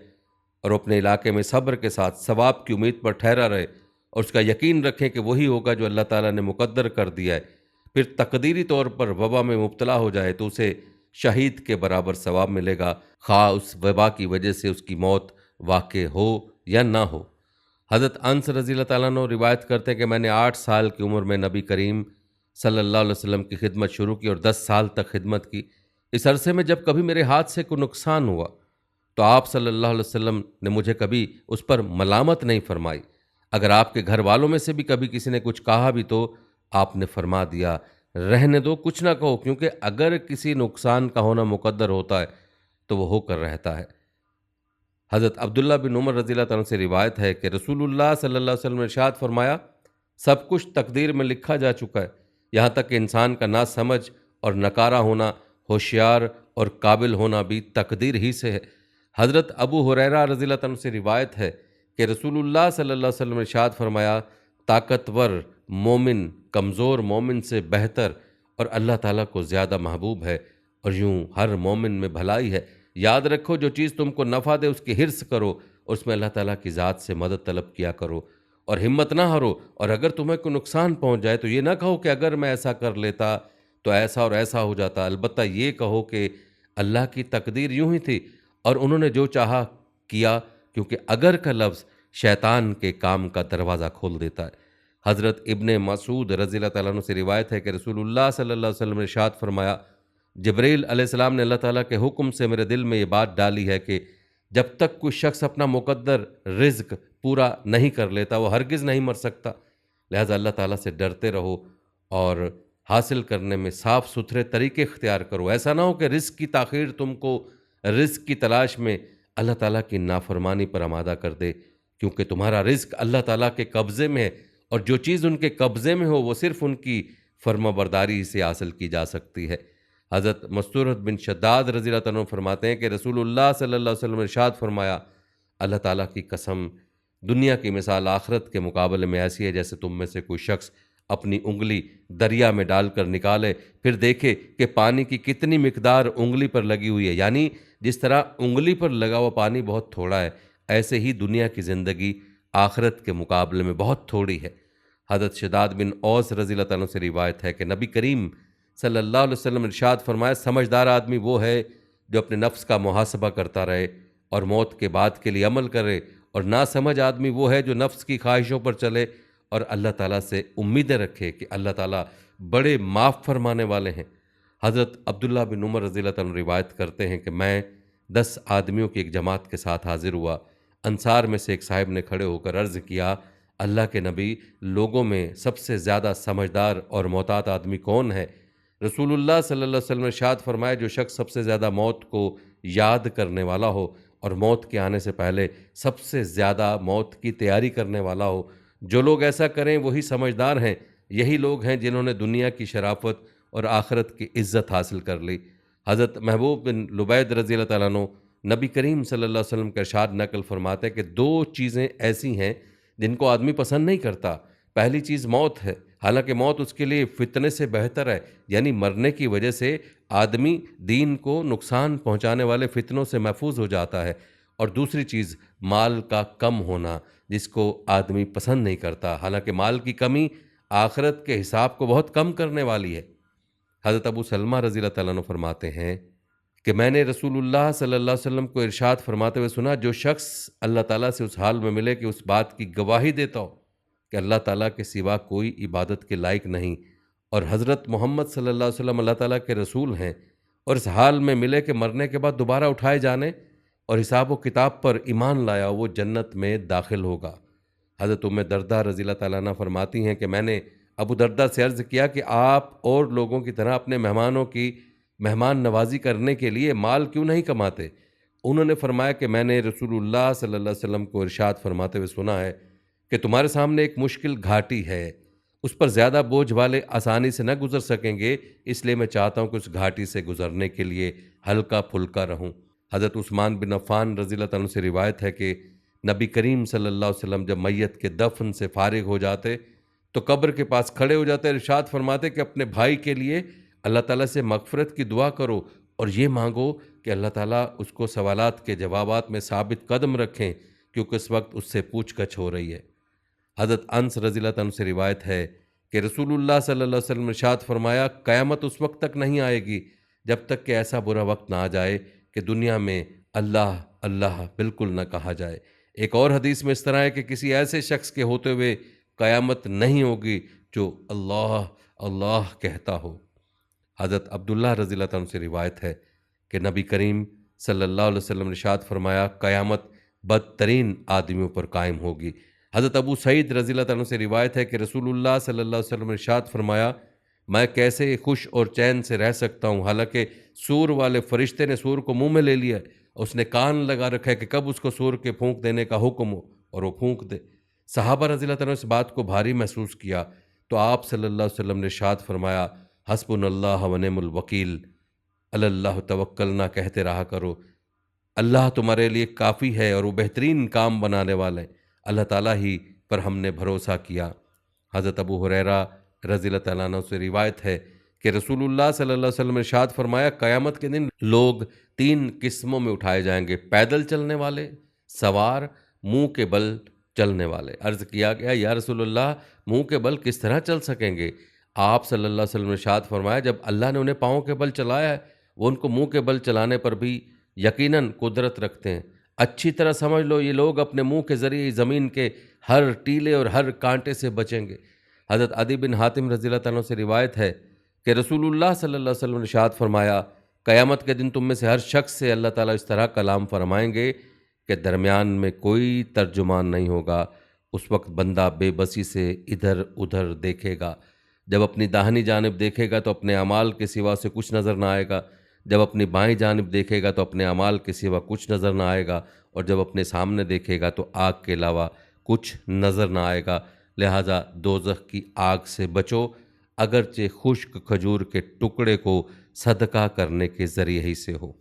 اور اپنے علاقے میں صبر کے ساتھ ثواب کی امید پر ٹھہرا رہے اور اس کا یقین رکھیں کہ وہی ہوگا جو اللہ تعالیٰ نے مقدر کر دیا ہے، پھر تقدیری طور پر وبا میں مبتلا ہو جائے تو اسے شہید کے برابر ثواب ملے گا، خواہ اس وبا کی وجہ سے اس کی موت واقع ہو یا نہ ہو۔ حضرت انس رضی اللہ تعالیٰ عنہ روایت کرتے ہیں کہ میں نے 8 سال کی عمر میں نبی کریم صلی اللہ علیہ وسلم کی خدمت شروع کی اور 10 سال تک خدمت کی۔ اس عرصے میں جب کبھی میرے ہاتھ سے کوئی نقصان ہوا تو آپ صلی اللہ علیہ وسلم نے مجھے کبھی اس پر ملامت نہیں فرمائی۔ اگر آپ کے گھر والوں میں سے بھی کبھی کسی نے کچھ کہا بھی تو آپ نے فرما دیا، رہنے دو، کچھ نہ کہو، کیونکہ اگر کسی نقصان کا ہونا مقدر ہوتا ہے تو وہ ہو کر رہتا ہے۔ حضرت عبداللہ بن عمر رضی اللہ تعالیٰ سے روایت ہے کہ رسول اللہ صلی اللہ علیہ وسلم نے ارشاد فرمایا، سب کچھ تقدیر میں لکھا جا چکا ہے، یہاں تک کہ انسان کا نا سمجھ اور نکارہ ہونا، ہوشیار اور قابل ہونا بھی تقدیر ہی سے ہے۔ حضرت ابو ہریرہ رضی اللہ عنہ سے روایت ہے کہ رسول اللہ صلی اللہ علیہ وسلم نے ارشاد فرمایا، طاقتور مومن کمزور مومن سے بہتر اور اللہ تعالیٰ کو زیادہ محبوب ہے، اور یوں ہر مومن میں بھلائی ہے۔ یاد رکھو جو چیز تم کو نفع دے اس کی حرص کرو، اور اس میں اللہ تعالیٰ کی ذات سے مدد طلب کیا کرو، اور ہمت نہ ہارو، اور اگر تمہیں کوئی نقصان پہنچ جائے تو یہ نہ کہو کہ اگر میں ایسا کر لیتا تو ایسا اور ایسا ہو جاتا، البتہ یہ کہو کہ اللہ کی تقدیر یوں ہی تھی اور انہوں نے جو چاہا کیا، کیونکہ اگر کا لفظ شیطان کے کام کا دروازہ کھول دیتا ہے۔ حضرت ابن مسعود رضی اللہ تعالیٰ عنہ سے روایت ہے کہ رسول اللہ صلی اللہ علیہ وسلم نے ارشاد فرمایا، جبریل علیہ السلام نے اللہ تعالیٰ کے حکم سے میرے دل میں یہ بات ڈالی ہے کہ جب تک کوئی شخص اپنا مقدر رزق پورا نہیں کر لیتا وہ ہرگز نہیں مر سکتا، لہذا اللہ تعالیٰ سے ڈرتے رہو اور حاصل کرنے میں صاف ستھرے طریقے اختیار کرو۔ ایسا نہ ہو کہ رزق کی تاخیر تم کو رزق کی تلاش میں اللہ تعالیٰ کی نافرمانی پر آمادہ کر دے، کیونکہ تمہارا رزق اللہ تعالیٰ کے قبضے میں ہے، اور جو چیز ان کے قبضے میں ہو وہ صرف ان کی فرما برداری سے حاصل کی جا سکتی ہے۔ حضرت مستورت بن شداد رضی اللہ عنہ فرماتے ہیں کہ رسول اللہ صلی اللہ علیہ وسلم نے ارشاد فرمایا، اللہ تعالیٰ کی قسم، دنیا کی مثال آخرت کے مقابلے میں ایسی ہے جیسے تم میں سے کوئی شخص اپنی انگلی دریا میں ڈال کر نکالے، پھر دیکھے کہ پانی کی کتنی مقدار انگلی پر لگی ہوئی ہے، یعنی جس طرح انگلی پر لگا ہوا پانی بہت تھوڑا ہے، ایسے ہی دنیا کی زندگی آخرت کے مقابلے میں بہت تھوڑی ہے۔ حضرت شداد بن اوس رضی اللہ عنہ سے روایت ہے کہ نبی کریم صلی اللہ علیہ وسلم نے ارشاد فرمایا، سمجھدار آدمی وہ ہے جو اپنے نفس کا محاسبہ کرتا رہے اور موت کے بعد کے لیے عمل کرے، اور ناسمجھ آدمی وہ ہے جو نفس کی خواہشوں پر چلے اور اللہ تعالیٰ سے امیدیں رکھے کہ اللہ تعالیٰ بڑے معاف فرمانے والے ہیں۔ حضرت عبداللہ بن عمر رضی اللہ عنہ روایت کرتے ہیں کہ میں 10 آدمیوں کی ایک جماعت کے ساتھ حاضر ہوا، انصار میں سے ایک صاحب نے کھڑے ہو کر عرض کیا، اللہ کے نبی، لوگوں میں سب سے زیادہ سمجھدار اور محتاط آدمی کون ہے؟ رسول اللہ صلی اللہ علیہ وسلم نے ارشاد فرمایا، جو شخص سب سے زیادہ موت کو یاد کرنے والا ہو اور موت کے آنے سے پہلے سب سے زیادہ موت کی تیاری کرنے والا ہو۔ جو لوگ ایسا کریں وہی سمجھدار ہیں، یہی لوگ ہیں جنہوں نے دنیا کی شرافت اور آخرت کی عزت حاصل کر لی۔ حضرت محبوب بن لبید رضی اللہ تعالیٰ عنہ نبی کریم صلی اللہ علیہ وسلم کا ارشاد نقل فرماتے ہیں کہ 2 چیزیں ایسی ہیں جن کو آدمی پسند نہیں کرتا۔ پہلی چیز موت ہے، حالانکہ موت اس کے لیے فتنے سے بہتر ہے، یعنی مرنے کی وجہ سے آدمی دین کو نقصان پہنچانے والے فتنوں سے محفوظ ہو جاتا ہے۔ اور دوسری چیز مال کا کم ہونا، جس کو آدمی پسند نہیں کرتا، حالانکہ مال کی کمی آخرت کے حساب کو بہت کم کرنے والی ہے۔ حضرت ابو سلمہ رضی اللہ تعالیٰ عنہ فرماتے ہیں کہ میں نے رسول اللہ صلی اللہ علیہ وسلم کو ارشاد فرماتے ہوئے سنا، جو شخص اللہ تعالیٰ سے اس حال میں ملے کہ اس بات کی گواہی دیتا ہو کہ اللہ تعالیٰ کے سوا کوئی عبادت کے لائق نہیں اور حضرت محمد صلی اللہ علیہ وسلم اللہ تعالیٰ کے رسول ہیں، اور اس حال میں ملے کہ مرنے کے بعد دوبارہ اٹھائے جانے اور حساب و کتاب پر ایمان لایا، وہ جنت میں داخل ہوگا۔ حضرت ام دردہ رضی اللہ تعالیٰ عنہ فرماتی ہیں کہ میں نے ابو دردہ سے عرض کیا کہ آپ اور لوگوں کی طرح اپنے مہمانوں کی مہمان نوازی کرنے کے لیے مال کیوں نہیں کماتے؟ انہوں نے فرمایا کہ میں نے رسول اللہ صلی اللہ علیہ وسلم کو ارشاد فرماتے ہوئے سنا ہے کہ تمہارے سامنے ایک مشکل گھاٹی ہے، اس پر زیادہ بوجھ والے آسانی سے نہ گزر سکیں گے، اس لیے میں چاہتا ہوں کہ اس گھاٹی سے گزرنے کے لیے ہلکا پھلکا رہوں۔ حضرت عثمان بن عفان رضی اللہ عنہ سے روایت ہے کہ نبی کریم صلی اللہ علیہ وسلم جب میت کے دفن سے فارغ ہو جاتے تو قبر کے پاس کھڑے ہو جاتے، ارشاد فرماتے کہ اپنے بھائی کے لیے اللہ تعالیٰ سے مغفرت کی دعا کرو اور یہ مانگو کہ اللہ تعالیٰ اس کو سوالات کے جوابات میں ثابت قدم رکھیں، کیونکہ اس وقت اس سے پوچھ گچھ ہو رہی ہے۔ حضرت انس رضی اللہ عنہ سے روایت ہے کہ رسول اللہ صلی اللہ علیہ وسلم نے ارشاد فرمایا، قیامت اس وقت تک نہیں آئے گی جب تک کہ ایسا برا وقت نہ آ جائے کہ دنیا میں اللہ اللہ بالکل نہ کہا جائے۔ ایک اور حدیث میں اس طرح ہے کہ کسی ایسے شخص کے ہوتے ہوئے قیامت نہیں ہوگی جو اللہ اللہ کہتا ہو۔ حضرت عبداللہ رضی اللہ عنہ سے روایت ہے کہ نبی کریم صلی اللہ علیہ وسلم نے ارشاد فرمایا، قیامت بدترین آدمیوں پر قائم ہوگی۔ حضرت ابو سعید رضی اللہ عنہ سے روایت ہے کہ رسول اللہ صلی اللہ علیہ وسلم نے ارشاد فرمایا، میں کیسے خوش اور چین سے رہ سکتا ہوں حالانکہ سور والے فرشتے نے سور کو منہ میں لے لیا ہے، اس نے کان لگا رکھا ہے کہ کب اس کو سور کے پھونک دینے کا حکم ہو اور وہ پھونک دے۔ صحابہ رضی اللہ عنہ اس بات کو بھاری محسوس کیا تو آپ صلی اللہ علیہ وسلم نے ارشاد فرمایا، حسبنا اللہ ونعم الوکیل، اللہ توکلنا کہتے رہا کرو، اللہ تمہارے لیے کافی ہے اور وہ بہترین کام بنانے والے ہیں، اللہ تعالیٰ ہی پر ہم نے بھروسہ کیا۔ حضرت ابو ہریرہ رضی اللہ تعالیٰ عنہ سے روایت ہے کہ رسول اللہ صلی اللہ علیہ وسلم نے ارشاد فرمایا، قیامت کے دن لوگ 3 قسموں میں اٹھائے جائیں گے، پیدل چلنے والے، سوار، منہ کے بل چلنے والے۔ عرض کیا گیا، یا رسول اللہ منہ کے بل کس طرح چل سکیں گے؟ آپ صلی اللہ علیہ وسلم نے ارشاد فرمایا، جب اللہ نے انہیں پاؤں کے بل چلایا ہے، وہ ان کو منہ کے بل چلانے پر بھی یقیناً قدرت رکھتے ہیں۔ اچھی طرح سمجھ لو، یہ لوگ اپنے منہ کے ذریعے زمین کے ہر ٹیلے اور ہر کانٹے سے بچیں گے۔ حضرت عدی بن حاتم رضی اللہ عنہ سے روایت ہے کہ رسول اللہ صلی اللہ علیہ وسلم نے ارشاد فرمایا، قیامت کے دن تم میں سے ہر شخص سے اللہ تعالیٰ اس طرح کلام فرمائیں گے کہ درمیان میں کوئی ترجمان نہیں ہوگا۔ اس وقت بندہ بے بسی سے ادھر ادھر دیکھے گا، جب اپنی داہنی جانب دیکھے گا تو اپنے اعمال کے سوا سے کچھ نظر نہ آئے گا، جب اپنی بائیں جانب دیکھے گا تو اپنے اعمال کے سوا کچھ نظر نہ آئے گا، اور جب اپنے سامنے دیکھے گا تو آگ کے علاوہ کچھ نظر نہ آئے گا۔ لہٰذا دوزخ کی آگ سے بچو، اگرچہ خشک کھجور کے ٹکڑے کو صدقہ کرنے کے ذریعے ہی سے ہو۔